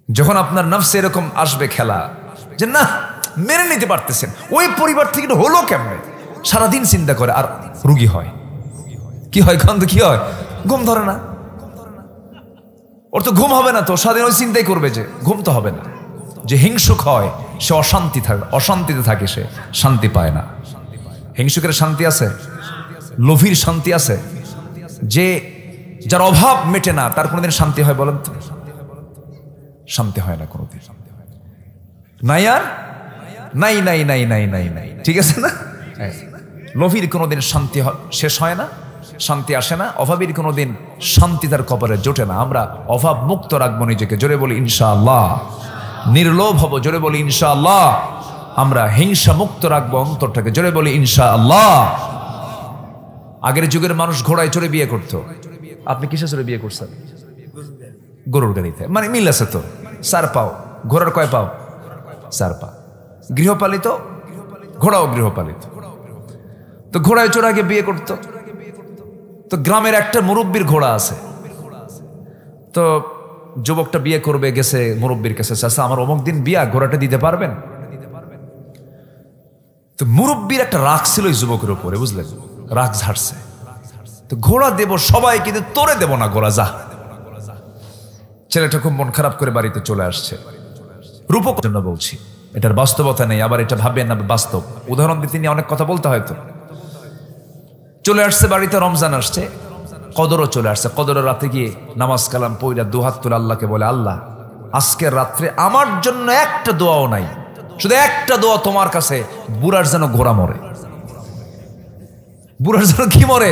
যখন আপনার নফসে এরকম আসবে খেলা, যে না মেনে নিতে পারতেছেন, ওই পরিবার থেকে হলো কেমনে, সারাদিন চিন্তা করে আর রুগী হয়। কি হয়? গন্ধ কি হয়? ঘুম ধরে না। ওর তো ঘুম হবে না, তো সারাদিন ওই চিন্তাই করবে যে ঘুম তো হবে না। যে হিংসুক হয় সে অশান্তিতে থাকে, সে শান্তি পায় না। হিংসুকের শান্তি আছে? লোভীর শান্তি আছে? যে যার অভাব মেটে না তার কোনোদিন শান্তি হয় বলেন তো? শান্তি হয় না কোনোদিন। নাই আর নাই নাই নাই নাই নাই নাই, ঠিক আছে না? লোভীর কোনোদিন শান্তি শেষ হয় না, শান্তি আসে না। অভাবীর কোনোদিন শান্তি তার কপালে জোটে না। আমরা অভাব মুক্ত রাখবো নিজেকে, জোরে বলি ইনশাআল্লাহ। নির্লোভ হব, জোরে বলি ইনশাআল্লাহ। আমরা হিংসা মুক্ত রাখবো অন্তরটাকে, জোরে বলি ইনশাআল্লাহ। আগের যুগের মানুষ ঘোড়ায় চড়ে বিয়ে করতো, আপনি কিসে চড়ে বিয়ে করছেন? গরুর গাড়িতে। মানে মিল আছে তো, 4 পাও। ঘোড়ার কয় পাও? 4 পা। গৃহপালিত, ঘোড়াও গৃহপালিত। তো ঘোড়ায় চড়ে আগে বিয়ে করতো। তো গ্রামের একটা মুরব্বীর ঘোড়া আছে। তো যুবকটা বিয়ে করবে, গেছে মুরব্বীর কাছে, চাচা আমার অমুক দিন বিয়া, ঘোড়াটা দিতে পারবেন? তো মুরব্বীর একটা রাগ ছিল এই যুবকের উপরে, বুঝলেন? রাগ ঝাড়ছে। তো ঘোড়া দেব সবাই, কিন্তু তোরে দেব না ঘোড়া, যা। ছেলেটা খুব মন খারাপ করে বাড়িতে চলে আসছে। রূপক জন্য বলছি, এটার বাস্তবতা নেই, আবার এটা ভাববেন না বাস্তব। উদাহরণ দিতে নিয়ে অনেক কথা বলতে হয়তো। চলে আসছে বাড়িতে, রমজান আসছে, কদরও চলে আসছে। কদরের রাতে গিয়ে নামাজ কালাম পইরা দুহাত তুলে আল্লাহকে বলে, আল্লাহ আজকের রাত্রে আমার জন্য একটা দোয়াও নাই, শুধু একটা দোয়া তোমার কাছে, বুড়ার যেন ঘোড়া মরে। বুড়ার যেন কি মরে?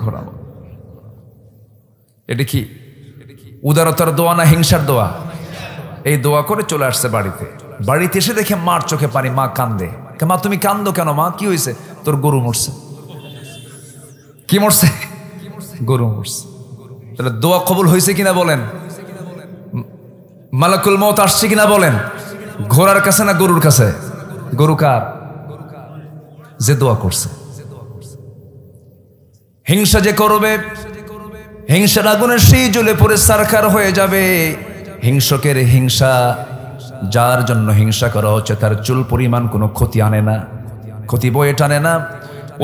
ঘোড়া মরে। এটা কি উদারতার দোয়া না হিংসার দোয়া? এই দোয়া করে চলে আসছে বাড়িতে। বাড়িতে এসে দেখে মার চোখে পানি, মা কান্দে। মা তুমি কান্দো কেন মা? কি হয়েছে? তোর গরু মরছে। কি মরছে? গরু মরছে। তাহলে দোয়া কবুল হয়েছে কিনা বলেন? মালাকুল মউত আসছে কিনা বলেন? ঘোড়ার কাছে না গরুর কাছে? গরু কার? যে দোয়া করছে। হিংসা যে করবে, হিংসার আগুনে সেই জ্বলে পড়ে সারখার হয়ে যাবে। হিংসকের হিংসা, যার জন্য হিংসা করা হচ্ছে তার চুল পরিমাণ কোনো ক্ষতি আনে না, ক্ষতি বয়ে টানে না,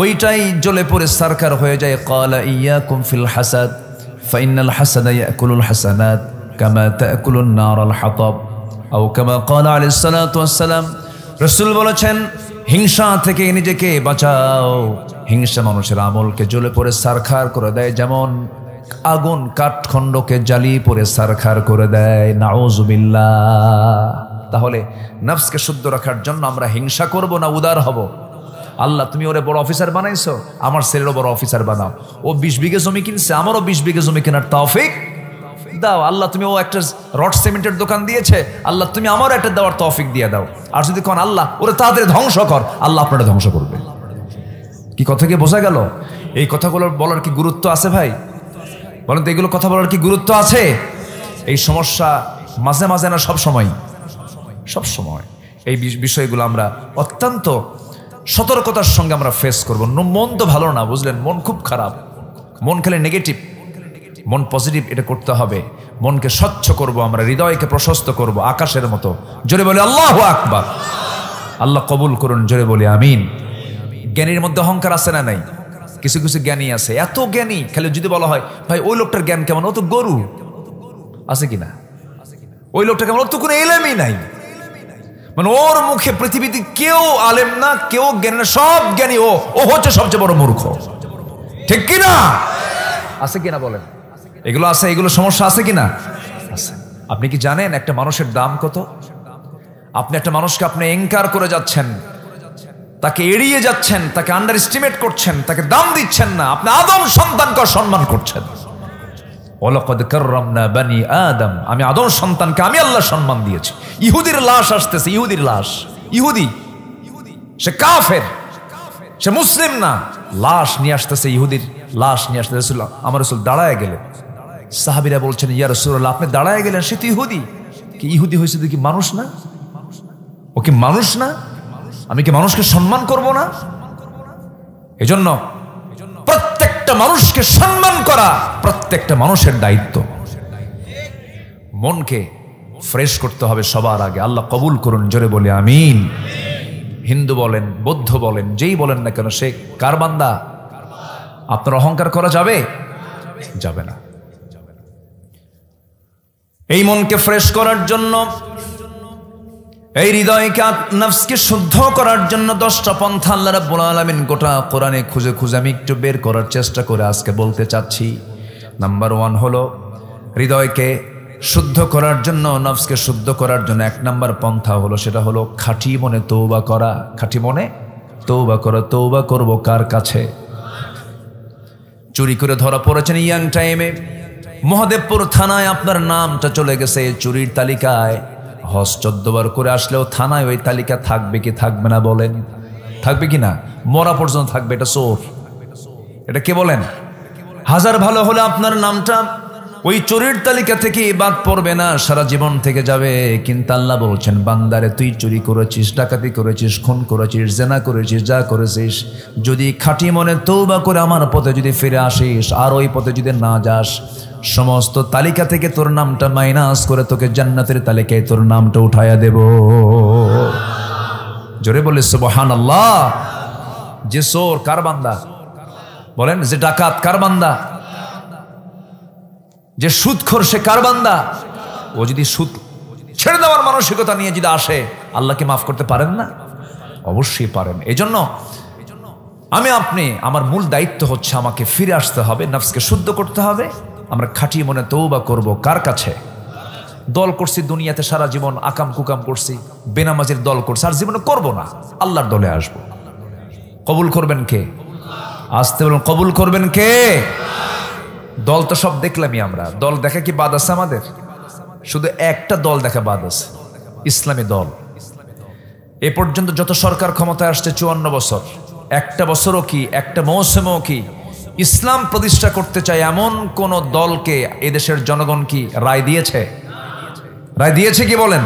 ওইটাই জ্বলে পড়ে সারখার হয়ে যায়। ক্বালা ইয়াকুম ফিল হাসাদ ফাইনাল হাসাদা ইয়াকুলুল হাসানাত কামা তাকুলুন নারাল হাতাব আও কামা ক্বালা আলাইহিস সালাতু ওয়াস সালাম। রাসূল বলেছেন, হিংসা থেকে নিজেকে বাঁচাও। হিংসা মানুষের আমলকে জ্বলে পড়ে সারখার করে দেয়, যেমন আগুন কাঠখণ্ডকে জ্বালিয়ে পড়ে সারখার করে দেয়। নাউযুবিল্লাহ। তাহলে নফসকে শুদ্ধ রাখার জন্য আমরা হিংসা করব না উদার হব? আল্লাহ তুমি ওরে বড় অফিসার বানাইছো, আমার ছেলেরও বড় অফিসার বানাও। ও 20 বিঘে জমি কিনছে, আমারও 20 বিঘে জমি কেনার তৌফিক দাও আল্লাহ, তুমি ও একটা রড সিমেন্টের দোকান দিয়েছে, আল্লাহ তুমি আমারও একটা দেওয়ার তৌফিক দিয়ে দাও। আর যদি কোন আল্লাহ ওরে তাদের ধ্বংস কর, আল্লাহ আপনারা ধ্বংস করবে। কি কথা কি বোঝা গেল? এই কথাগুলো বলার কি গুরুত্ব আছে ভাই? বলেন তো, এগুলো কথা বলার কি গুরুত্ব আছে? এই সমস্যা মাঝে মাঝে না, সব সময়, সব সময় এই বিষয়গুলো আমরা অত্যন্ত সতর্কতার সঙ্গে আমরা ফেস করবো। মন তো ভালো না, বুঝলেন, মন খুব খারাপ, মন খেলে নেগেটিভ, মন পজিটিভ এটা করতে হবে। মনকে স্বচ্ছ করব আমরা, হৃদয়কে প্রশস্ত করব আকাশের মতো। জোরে বলি আল্লাহু আকবার। আল্লাহ কবুল করুন, জোরে বলি আমিন। জ্ঞানীর মধ্যে অহংকার আছে না নাই? কিছু কিছু জ্ঞানী আছে, এত জ্ঞানী, খালি যদি বলা হয় ভাই ওই লোকটার জ্ঞান কেমন, ও তো গরু, আছে কিনা? ওই লোকটা কেমন, ওর তো কোনো এলেমই নাই, মানে ওর মুখে পৃথিবীতে কেউ আলেম না, কেউ জ্ঞানী না, সব জ্ঞানী ও, ও হচ্ছে সবচেয়ে বড় মূর্খ। ঠিক কিনা? আছে কিনা বলেন? এগুলো আছে, এগুলো সমস্যা আছে কিনা? আছে। আপনি কি জানেন একটা মানুষের দাম কত? আপনি একটা মানুষকে আপনি এনকার করে যাচ্ছেন, তাকে এড়িয়ে যাচ্ছেন, তাকে আন্ডার এস্টিমেট করছেন, তাকে দাম দিচ্ছেন না। আপনি আদম সন্তানকে সম্মান করছেন। ওয়ালাকাদ কাররামনা বানি আদম, আমি আদম সন্তানকে আমি আল্লাহ সম্মান দিয়েছি। ইহুদির লাশ আসতেছে, ইহুদির লাশ, ইহুদি, সে কাফের, সে মুসলিম না, লাশ নিয়ে আসতেছে, ইহুদির লাশ নিয়ে আসতেছে। আমার রাসূল দাঁড়ায় গেলেন, সাহাবীরা বলছেন ইয়া রাসূলুল্লাহ আপনি দাঁড়ায় গেলেন, সে তো ইহুদি। কি ইহুদি হয়েছে দেখি মানুষ না? ও কি মানুষ না? আমি কি মানুষকে সম্মান করব না? এজন্য প্রত্যেকটা মানুষকে সম্মান করা প্রত্যেকটা মানুষের দায়িত্ব। মনকে ফ্রেশ করতে হবে সবার আগে। আল্লাহ কবুল করুন, জোরে বলি আমিন। হিন্দু বলেন, বৌদ্ধ বলেন, যেই বলেন না কেন, সে কার বান্দা? আপনার অহংকার করা যাবে? যাবে না। এই মনকে ফ্রেশ করার জন্য, এই হৃদয়কে নফসকে শুদ্ধ করার জন্য 10টা পন্থা আল্লাহ রাব্বুল আলামিন গোটা কোরআনে খুঁজে খুঁজে আমি একটু বের করার চেষ্টা করে আজকে বলতে চাচ্ছি। নাম্বার 1 হলো হৃদয়কে শুদ্ধ করার জন্য, নফসকে শুদ্ধ করার জন্য 1 নাম্বার পন্থা হলো, সেটা হলো খাঁটি মনে তওবা করা। খাঁটি মনে তওবা করা। তওবা করব কার কাছে? চুরি করে ধরা পড়েছেন ইয়াং টাইমে, মহাদেবপুর থানায় আপনার নামটা চলে গেছে চুরির তালিকায়। হজ 14 বার করে আসলেও থানায় ওই তালিকা থাকবে কি থাকবে না বলেন? থাকবে কি না? মরা পর্যন্ত থাকবে। এটা চোর, এটা কে বলেন? হাজার ভালো হলে আপনার নামটা ওই চোরের তালিকা থেকে বাদ পড়বে না, সারা জীবন থেকে যাবে। কিন্তু আল্লাহ বলছেন বান্দারে তুই চুরি করেছিস, ডাকাতি করেছিস, খুন করেছিস, জেনা করেছিস, যা করেছিস, যদি খাঁটি মনে তওবা করে আমার পথে যদি ফিরে আসিস আর ওই পথে যদি না যাস, সমস্ত তালিকা থেকে তোর নামটা মাইনাস করে তোকে জান্নাতের তালিকায় তোর নামটা উঠায়া দেব। জোরে বলে সুবহানাল্লাহ। যে চোর কার বান্দা বলেন? যে ডাকাত কার বান্দা? যে সুদখোর সে কার বান্দা? ও যদি সুদ ছেড়ে দেওয়ার মানসিকতা নিয়ে যদি আসে, আল্লাহকে মাফ করতে পারেন না? অবশ্যই পারেন। এজন্য আমি আপনি, আমার মূল দায়িত্ব হচ্ছে আমাকে ফিরে আসতে হবে, নফসকে শুদ্ধ করতে হবে। আমরা খাঁটি মনে তওবা করব কার কাছে? দল করছি দুনিয়াতে সারা জীবন, আকাম কুকাম করছি, বেনামাজির দল করছি, আর জীবনে করব না, আল্লাহর দলে আসব। কবুল করবেন কে? আসতে বলুন, কবুল করবেন কে? দল তো সব দেখলামই আমরা। দল দেখা কি বাদ আছে আমাদের? শুধু একটা দল দেখা বাদ আছে, ইসলামী দল। এ পর্যন্ত যত সরকার ক্ষমতায় আসছে 54 বছর, একটা বছরও কি, একটা মৌসুমও কি ইসলাম প্রতিষ্ঠা করতে চায় এমন কোন দলকে এদেশের জনগণ কি রায় দিয়েছে? রায় দিয়েছে কি বলেন?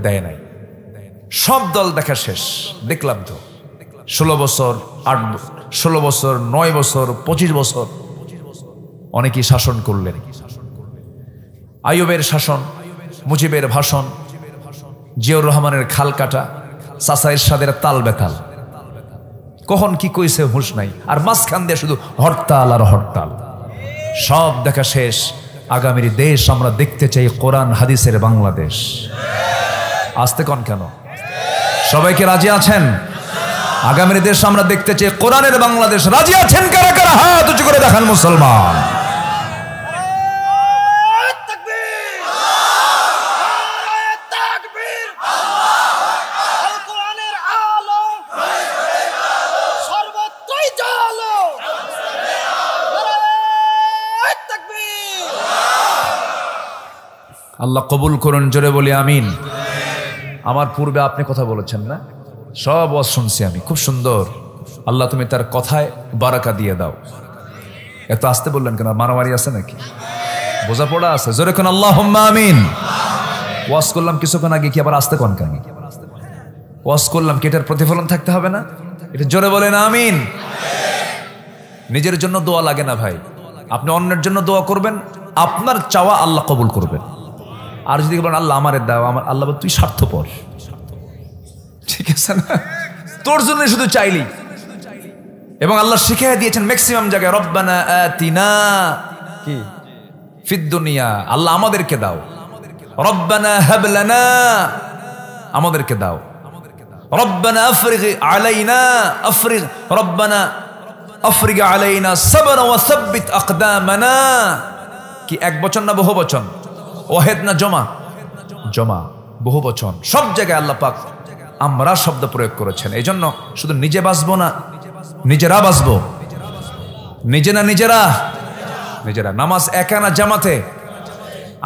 দেয় নাই। সব দল দেখা শেষ। দেখলাম তো 16 বছর, 16 বছর, 9 বছর, 25 বছর অনেকেই শাসন করলেন। আইয়ুবের শাসন, মুজিবের ভাষণ, জিয়াউর রহমানের খাল কাটা, চাচা এরশাদের তাল বেতাল, কখন কি কইছে হুঁশ নাই, আর মাঝখান দিয়ে শুধু হরতাল আর হরতাল। সব দেখা শেষ। আগামীর দেশ আমরা দেখতে চাই কোরআন হাদিসের বাংলাদেশ। আসতে কন কেন? সবাইকে রাজি আছেন? আগামীর দেশ আমরা দেখতে চাই কোরআনের বাংলাদেশ। রাজি আছেন কারা কারা? হাত উঁচু করে দেখান মুসলমান। আল্লাহ কবুল করুন, জোরে বলি আমিন। আমার পূর্বে আপনি কথা বলেছেন না, সব ওয়াজ শুনছি আমি, খুব সুন্দর। আল্লাহ তুমি তার কথায় বারাকা দিয়ে দাও। এত আসতে বললেন কেন? মারামারি আছে নাকি? বোঝাপড়া আছে? জোরে কোন আল্লাহুম্মা আমিন। ওয়াজ করলাম কিছুক্ষণ আগে, কি আবার আসতে কোন কেন? ওয়াজ করলাম কি এটার প্রতিফলন থাকতে হবে না? এটা জোরে বলেন আমিন। নিজের জন্য দোয়া লাগে না ভাই, আপনি অন্যের জন্য দোয়া করবেন, আপনার চাওয়া আল্লাহ কবুল করবেন। আর যদি বলেন আল্লাহ আমারে দাও, আমার আল্লাহ তুই স্বার্থপর, ঠিক আছে না? তোর জন্য শুধু চাইলি। এবং আল্লাহ শিখিয়ে দিয়েছেন ম্যাক্সিমাম জায়গায়, রব্বানা আতিনা কি ফিদ দুনিয়া, আল্লাহ আমাদেরকে দাও। রব্বানা হাব লানা, আমাদেরকে দাও। রব্বানা আফরিগ আলাইনা, আফরিগ রব্বানা আফরিগ আলাইনা সাবরা ওয়া সাব্বিত আকদামানা। কি এক বচন না বহু বচন? ওয়াহিদ না জমা? জমা, বহু বচন। সব জায়গায় আল্লাহ পাক আমরা শব্দ প্রয়োগ করেছেন। এই জন্য শুধু নিজে বাঁচবো না, নিজেরা বাঁচবো। নিজে না নিজেরা, নিজেরা। নামাজ একা না জামাতে?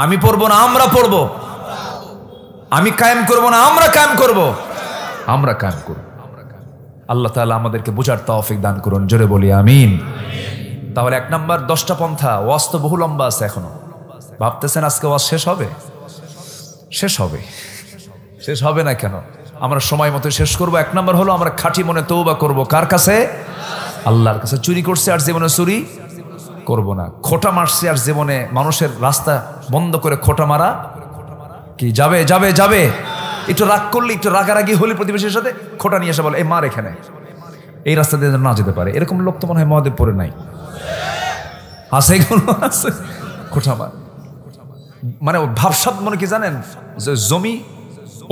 আমি পড়বো না আমরা পড়বো, আমি কায়েম করবো না আমরা কায়েম করবো, আমরা কায়েম করব। আল্লাহ তাআলা আমাদেরকে বোঝার তৌফিক দান করুন, জোরে বলি আমিন। তাহলে 1 নাম্বার 10টা পন্থা। ওয়াজ তো বহু লম্বা আছে এখনো। ভাবতেছেন আজকে ওয়াজ শেষ হবে? শেষ হবে। শেষ হবে না কেন? আমরা সময় মতো শেষ করব। 1 নাম্বার হলো আমরা খাঁটি মনে তওবা করব। কার কাছে? আল্লাহর কাছে। চুরি করছে আর জীবনে চুরি করব না। খোঁটা মারছে আর জীবনে মানুষের রাস্তা বন্ধ করে খোঁটা মারা কি যাবে? যাবে যাবে। একটু রাগ করলে, একটু রাগারাগি হলে প্রতিবেশীর সাথে খোঁটা নিয়ে এসে বলে এই মার এখানে, এই রাস্তা দিয়ে না যেতে পারে। এরকম লোক তো মনে হয় মহাদেবপুরে নাই, আছে এগুলো আছে। খোঁটা মার মানে ভাবসাব মনে কি জানেন, যে জমি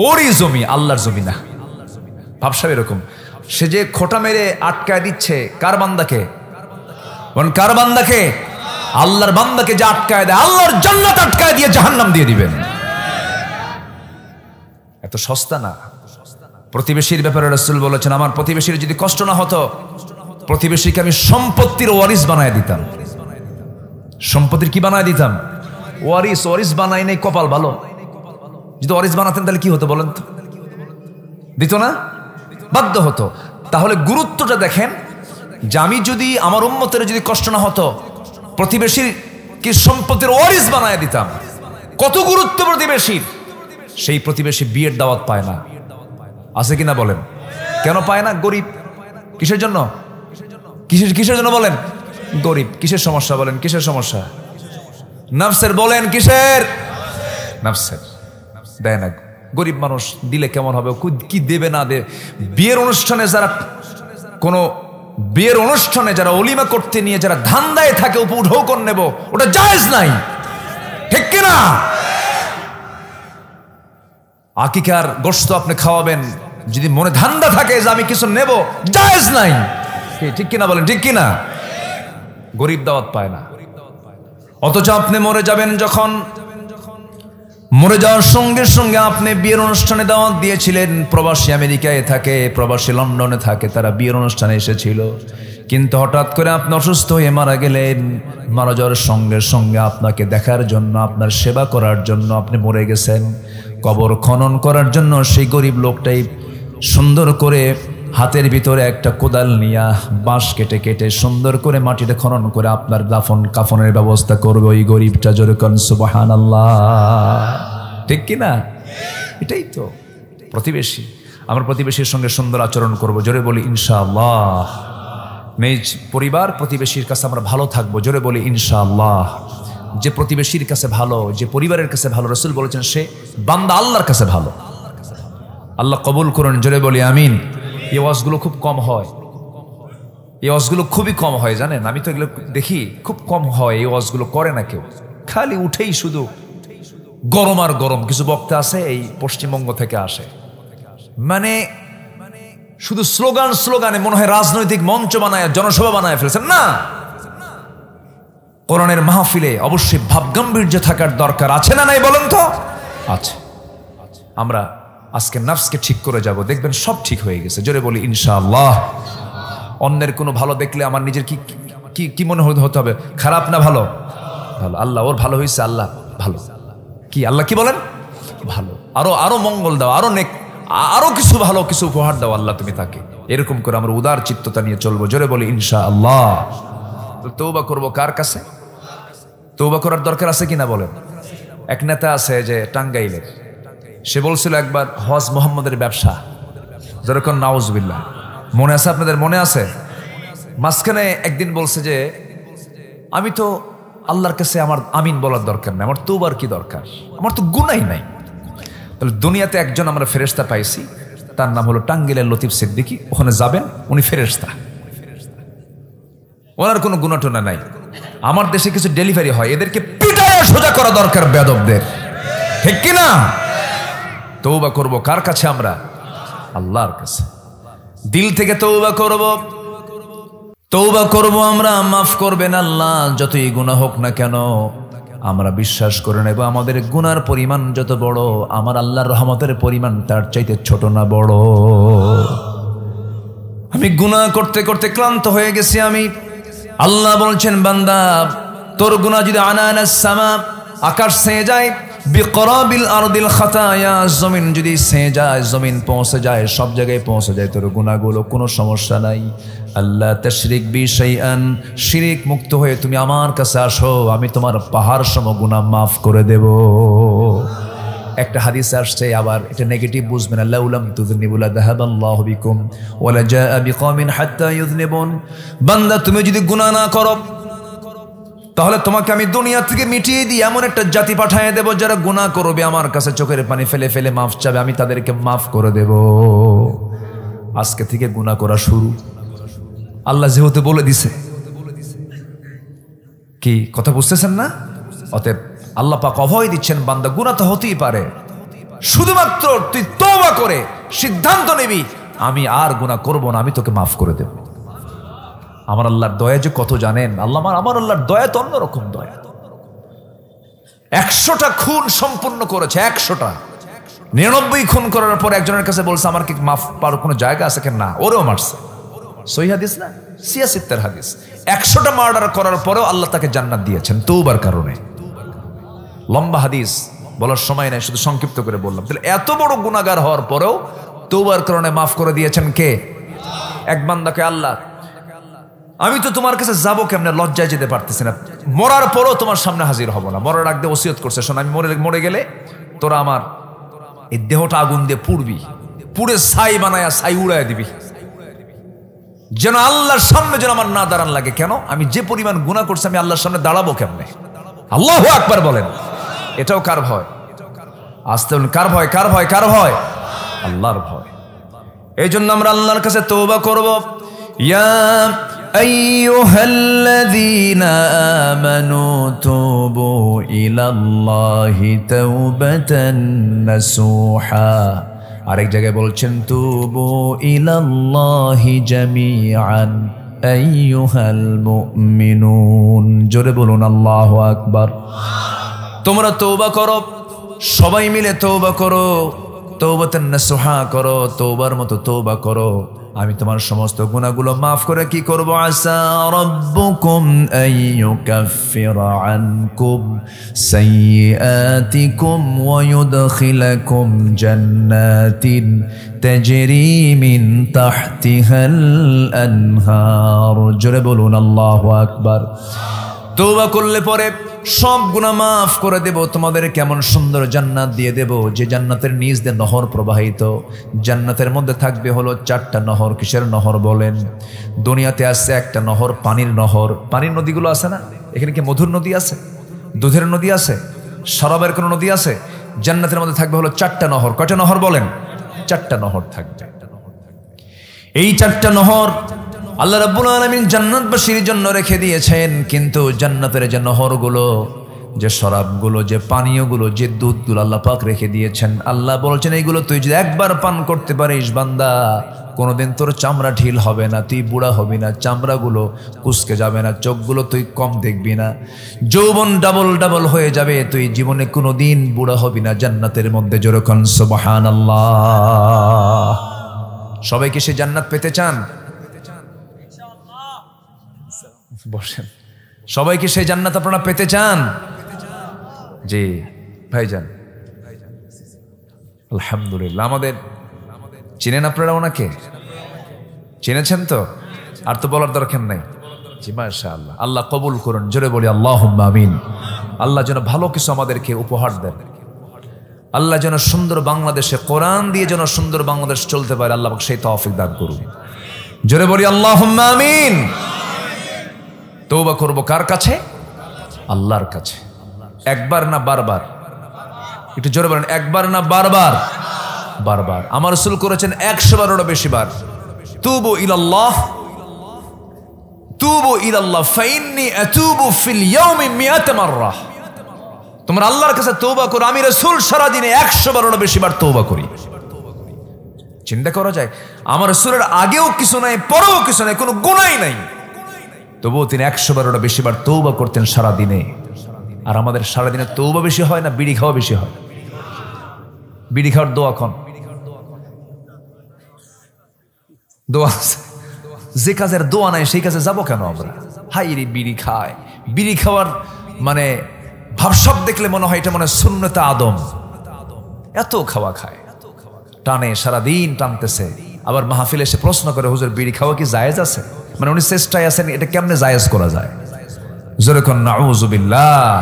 ওরই জমি, আল্লাহর জমি না। ভাবসাব এরকম। সে যে খোঁটা মেরে আটকায় দিচ্ছে কার বান্দাকে? কার বান্দাকে? আল্লাহর বান্দাকে যে আটকায় দেয়, আল্লাহর জান্নাত আটকায় দিয়ে জাহান্নাম দিয়ে দিবেন। এত সস্তা না। প্রতিবেশীর ব্যাপারে রাসূল বলেছেন, আমার প্রতিবেশীর যদি কষ্ট না হতো, প্রতিবেশীকে আমি সম্পত্তির ওয়ারিস বানায় দিতাম। সম্পত্তির কি বানায় দিতাম? ওয়ারিস। ওয়ারিস বানাই নাই, কপাল ভালো। যদি ওয়ারিস বানাতেন তাহলে কি হতো বলেন তো? দিত না? বাধ্য হতো। তাহলে গুরুত্বটা দেখেন, যে আমি যদি আমার উম্মতের যদি কষ্ট না হতো, প্রতিবেশীর কি সম্পত্তির ওয়ারিস বানায় দিতাম। কত গুরুত্ব প্রতিবেশীর। সেই প্রতিবেশী বিয়ের দাওয়াত পায় না, আছে কিনা বলেন? কেন পায় না? গরিব। কিসের জন্য? কিসের জন্য বলেন? গরিব। কিসের সমস্যা বলেন? কিসের সমস্যা? নফসের বলেন, কিসের? নফসের। দেয় না। গরিব মানুষ দিলে কেমন হবে? কি দেবে না দে। বিয়ের অনুষ্ঠানে যারা, কোনো বিয়ের অনুষ্ঠানে যারা অলিমা করতে নিয়ে যারা ধান্দায় থাকে, উপঢৌ করে নেব, ওটা জায়েজ নাই, ঠিক কিনা? আকিকার গোশত আপনি খাওয়াবেন, যদি মনে ধান্দা থাকে যে আমি কিছু নেব, জায়েজ নাই, ঠিক কিনা বলেন? ঠিক কিনা? গরিব দাওয়াত পায় না। অথচ আপনি মরে যাবেন যখন, মরে যাওয়ার সঙ্গে সঙ্গে আপনি বিয়ের অনুষ্ঠানে দাওয়াত দিয়েছিলেন। প্রবাসী আমেরিকায় থাকে, প্রবাসী লন্ডনে থাকে, তারা বিয়ের অনুষ্ঠানে এসেছিল। কিন্তু হঠাৎ করে আপনি অসুস্থ হয়ে মারা গেলেন। মারা যাওয়ার সঙ্গে সঙ্গে আপনাকে দেখার জন্য, আপনার সেবা করার জন্য আপনি মরে গেছেন। কবর খনন করার জন্য সেই গরিব লোকটাই সুন্দর করে হাতের ভিতরে একটা কোদাল নিয়া বাঁশ কেটে কেটে সুন্দর করে মাটিতে খনন করে আপনার দাফন কাফনের ব্যবস্থা করবে ওই গরিবটা। জোরে কোন সুবহানাল্লাহ, ঠিক কিনা? এটাই তো প্রতিবেশী। আমরা প্রতিবেশীর সঙ্গে সুন্দর আচরণ করব, জোরে বলি ইনশাআল্লাহ। নিজ পরিবার প্রতিবেশীর কাছে আমরা ভালো থাকবো, জোরে বলি ইনশাআল্লাহ। যে প্রতিবেশীর কাছে ভালো, যে পরিবারের কাছে ভালো, রাসূল বলেছেন সে বান্দা আল্লাহর কাছে ভালো। আল্লাহ কবুল করুন, জোরে বলি আমিন। এই ওয়াজগুলো খুব কম হয়, এই ওয়াজগুলো খুবই কম হয় জানেন। আমি তো এগুলো দেখি খুব কম হয়, এই ওয়াজগুলো করে না কেউ। খালি উঠেই শুধু গরম আর গরম। কিছু বক্তা আছে এই পশ্চিমবঙ্গ থেকে আসে, মানে শুধু স্লোগানে মনে হয় রাজনৈতিক মঞ্চ বানায়, জনসভা বানায় ফেলছেন। না, কোরআনের মাহফিলে অবশ্যই ভাবগাম্ভীর্য থাকার দরকার আছে না নাই বলেন তো? আছে। আমরা আজকে নফসকে ঠিক করে যাব, দেখবেন সব ঠিক হয়ে গেছে, জোরে বলি ইনশাআল্লাহ। অন্যের কোনো ভালো দেখলে আমার নিজের কি মনে হতে হবে? খারাপ না ভালো? ভালো। আল্লাহ ওর ভালো হয়েছে, আল্লাহ ভালো, কি আল্লাহ কি বলেন? ভালো, আরো আরো মঙ্গল দাও, আরো নেক, আরো কিছু ভালো কিছু উপহার দাও আল্লাহ তুমি তাকে। এরকম করে আমরা উদার চিত্ততা নিয়ে চলবো। জোরে বলি ইনশাআল্লাহ। তো তওবা করবো কার কাছে? তওবা করার দরকার আছে কিনা বলেন? এক নেতা আছে যে টাঙ্গাইলের, সে বলছিল একবার হজ মোহাম্মদের ব্যবসা, যেরকম নাউজুবিল্লাহ, মনে আছে আপনাদের? মনে আছে? মাঝখানে একদিন বলছে যে আমি তো আল্লাহর কাছে আমার আমিন বলার দরকার নাই, আমার তওবার কি দরকার, আমার তো গুনাহ নাই। তাহলে দুনিয়াতে একজন আমরা ফেরেশতা পাইছি, তার নাম হলো টাঙ্গাইলের লতিফ সিদ্দিকী। ওখানে যাবেন, উনি ফেরেশতা, ওনার কোনো গুনাহ টুনা নাই। আমার দেশে কিছু ডেলিভারি হয়, এদেরকে পিটায় সোজা করা দরকার বেয়াদবদের, ঠিক কিনা? তওবা করব কার কাছে? আমরা আল্লাহর কাছে দিল থেকে তওবা করব। তওবা করব আমরা, মাফ করবেন আল্লাহ যতই গুনাহ হোক না কেন। আমরা বিশ্বাস করে নেব আমাদের গুনার পরিমাণ যত বড়, আমার আল্লাহর রহমতের পরিমাণ তার চাইতে ছোট না বড়। আমি গুনাহ করতে করতে ক্লান্ত হয়ে গেছি। আমি আল্লাহ বলছেন বান্দা তোর গুনাহ যদি আনানাস সামা, আকাশ ছেয়ে যায়, বিকরাবিল আরদিল খাতায়া, জমিন যদি ছেয়ে যায়, জমিন পৌঁছে যায়, সব জায়গায় পৌঁছে যায় তোর গুনাহগুলো, কোনো সমস্যা নাই। আল্লাহ তাশরিক বি শাইআন, শিরিক মুক্ত হয়ে তুমি আমার কাছে আসো, আমি তোমার পাহাড় সম গুনাহ মাফ করে দেব। একটা হাদিস আসছে, আবার এটা নেগেটিভ বুঝবেন না, লাউলাম তুযনিবু লাযাহাবাল্লাহু বিকুম ওয়ালা জাআ বিকওমিন হাত্তা ইউযনিবুন। বান্দা তুমি যদি গুনাহ না করো তাহলে তোমাকে আমি দুনিয়া থেকে মিটিয়ে দিই, এমন একটা জাতি পাঠিয়ে দেব যারা গুনাহ করবে, আমার কাছে চোখের পানি ফেলে ফেলে মাফ চাবে, আমি তাদেরকে মাফ করে দেব। আজকে থেকে গুনাহ করা শুরু, আল্লাহ যেহেতু বলে দিছে। কি কথা বুঝতেছেন না? অতএব আল্লাহ পাক অভয় দিচ্ছেন, বান্দা গুনাহ তো হতেই পারে, শুধুমাত্র তুই তওবা করে সিদ্ধান্ত নিবি আমি আর গুনাহ করব না, আমি তোকে মাফ করে দেব। আমার আল্লাহর দয়া যে কত জানেন? আমার আল্লাহর দয়া তো অন্যরকম দয়া। 100টা খুন সম্পূর্ণ করেছে, 100টা, 99 খুন করার পর একজনের কাছে বলছে আমার কি মাফ পাওয়ার কোনো জায়গা আছে কেন? না, ওরেও মারছে। সহিহ হাদিস না, সিয়াসিত্তের হাদিস। 100টা মার্ডার করার পরেও আল্লাহ তাকে জান্নাত দিয়েছেন তওবার কারণে। লম্বা হাদিস, বলার সময় নাই, শুধু সংক্ষিপ্ত করে বললাম। তাহলে এত বড় গুনাহগার হওয়ার পরেও তওবার কারণে মাফ করে দিয়েছেন কে? এক বান্দাকে আল্লাহ, আমি তো তোমার কাছে যাবো কেমনে, লজ্জায় যেতে পারতেছি না, মরার পরও তোমার সামনে হাজির হব না। মরার আগ দিয়ে ওসিয়ত করছে, শোন আমি মরে গেলে তোরা আমার এই দেহটা আগুন দিয়ে পুড়বি, পুড়ে ছাই বানায়া ছাই উড়ায় দিবি, যেন আল্লাহর সামনে যেন আমার না দাঁড়ান লাগে। কেন? আমি যে পরিমাণ গুনাহ করছি, আমি আল্লাহর সামনে দাঁড়াবো কেমনে? আল্লাহু আকবার বলেন। এটাও কার ভয়? আসতে বলেন, কার ভয়? কার ভয়? কার ভয়? আল্লাহর ভয়। এই জন্য আমরা আল্লাহর কাছে তওবা করব। ইয়া আইয়ুহাল্লাযীনা আমানু তুবু ইলাল্লাহি তাওবাতান নাসুহা। আরেক জায়গায় বলছেন তুবু ইলাল্লাহি জামিআন আইয়ুহাল মুমিনুন। জোরে বলুন আল্লাহু আকবার। তোমরা তওবা করো, সবাই মিলে তওবা করো, তাওবাতান নাসুহা করো, তওবার মতো তওবা করো, আমি তোমার সমস্ত গুনাহগুলো মাফ করে কি করব? আসা রাব্বুকুম আইয়ুকাফিরা আনকুম সাইয়্যাতিকুম ওয়া ইউদখিলাকুম জান্নাতিন তাজরি মিন তাহতিহাল আনহার। জোরে বলুন আল্লাহু আকবার। তওবা করলে পরে সব গুনাহ মাফ করে দেব, তোমাদের কেমন সুন্দর জান্নাত দিয়ে দেব, যে জান্নাতের নিচ দিয়ে নহর প্রবাহিত। জান্নাতের মধ্যে থাকবে হলো 4টা নহর। কিসের নহর বলেন? দুনিয়াতে আছে একটা নহর, পানির নহর। পানির নদীগুলো আছে না? এখানে কি মধুর নদী আছে, দুধের নদী আছে, শরাবের কোন নদী আছে? জান্নাতের মধ্যে থাকবে হলো 4টা নহর। কয়টা নহর বলেন? 4টা নহর থাকবে। এই 4টা নহর আল্লাহ রাব্বুল আলামিন জান্নাতবাসীর জন্য রেখে দিয়েছেন। কিন্তু জান্নাতের যে নহরগুলো, যে শরাবগুলো, যে পানীয়গুলো, যে দুধগুলো আল্লাহ পাক রেখে দিয়েছেন, আল্লাহ বলছেন এইগুলো তুই যদি একবার পান করতে পারিস বান্দা, কোনোদিন তোর চামড়া ঢিল হবে না, তুই বুড়া হবি না, চামড়াগুলো কুঁচকে যাবে না, চোখগুলো তুই কম দেখবি না, যৌবন ডাবল ডাবল হয়ে যাবে, তুই জীবনে কোনোদিন বুড়া হবি না জান্নাতের মধ্যে। যেরকম সুবহানাল্লাহ। সবাই কি সে জান্নাত পেতে চান? বসেন। সবাই কি সেই জান্নাত আপনারা পেতে চান? জি, ভাইজান আলহামদুলিল্লাহ। আমাদের চিনেন আপনারা ওনাকে? চিনেছেন তো? আর তো বলার দরকার নাই। জি মাশাআল্লাহ। আল্লাহ কবুল করুন, জোরে বলি আল্লাহুম্মা আমিন। আল্লাহ যেন ভালো কিছু আমাদেরকে উপহার দেন। আল্লাহ যেন সুন্দর বাংলাদেশে কোরআন দিয়ে যেন সুন্দর বাংলাদেশ চলতে পারে, আল্লাহ সেই তৌফিক দান করুন। জোরে বলি আল্লাহুম্মা আমিন। তওবা করব কার কাছে? আল্লাহর কাছে। একবার না বারবার? একটু জোরে বলেন, একবার না বারবার? বারবার। আমার রাসূল করেছেন 100 বারেরও বেশি বার। তুবু ইলাল্লাহ, তুবু ইলাল্লাহ ফাইন্নী আতুবু ফিল ইয়াউমি 100 মাররা। তোমরা আল্লাহর কাছে তওবা করো, আমি রাসূল সারা দিনে 100 বারেরও বেশি বার তওবা করি। চিন্তা করা যায়, আমার রাসূলের আগেও কিছু নাই, পরেও কিছু নাই, কোনো গুনাহই নাই, তবুও তিনি 100 বারেরও বেশি বার তওবা করতেন সারা দিনে। আর আমাদের সারা দিনে তওবা বেশি হয় না বিড়ি খাওয়া বেশি হয়? বিড়ি খাওয়ার দোয়া কোন দোয়া? যে কাজের দোয়া নাই সেই কাজে যাবো কেন আমরা? হাই রে, বিড়ি খায়। বিড়ি খাওয়ার মানে ভাবসাব দেখলে মনে হয় এটা মানে সুন্নতে আদম। এত খাওয়া খায়, টানে, সারাদিন টানতেছে। আবার মাহফিলে এসে প্রশ্ন করে, হুজুর বিড়ি খাওয়া কি জায়েজ আছে? মানে উনি চেষ্টায় আছেন এটা কেমনে জায়েজ করা যায়। জোরে কোন নাউযুবিল্লাহ।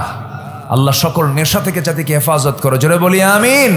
আল্লাহ সকল নেশা থেকে জাতিকে হেফাজত করো, জোরে বলি আমিন।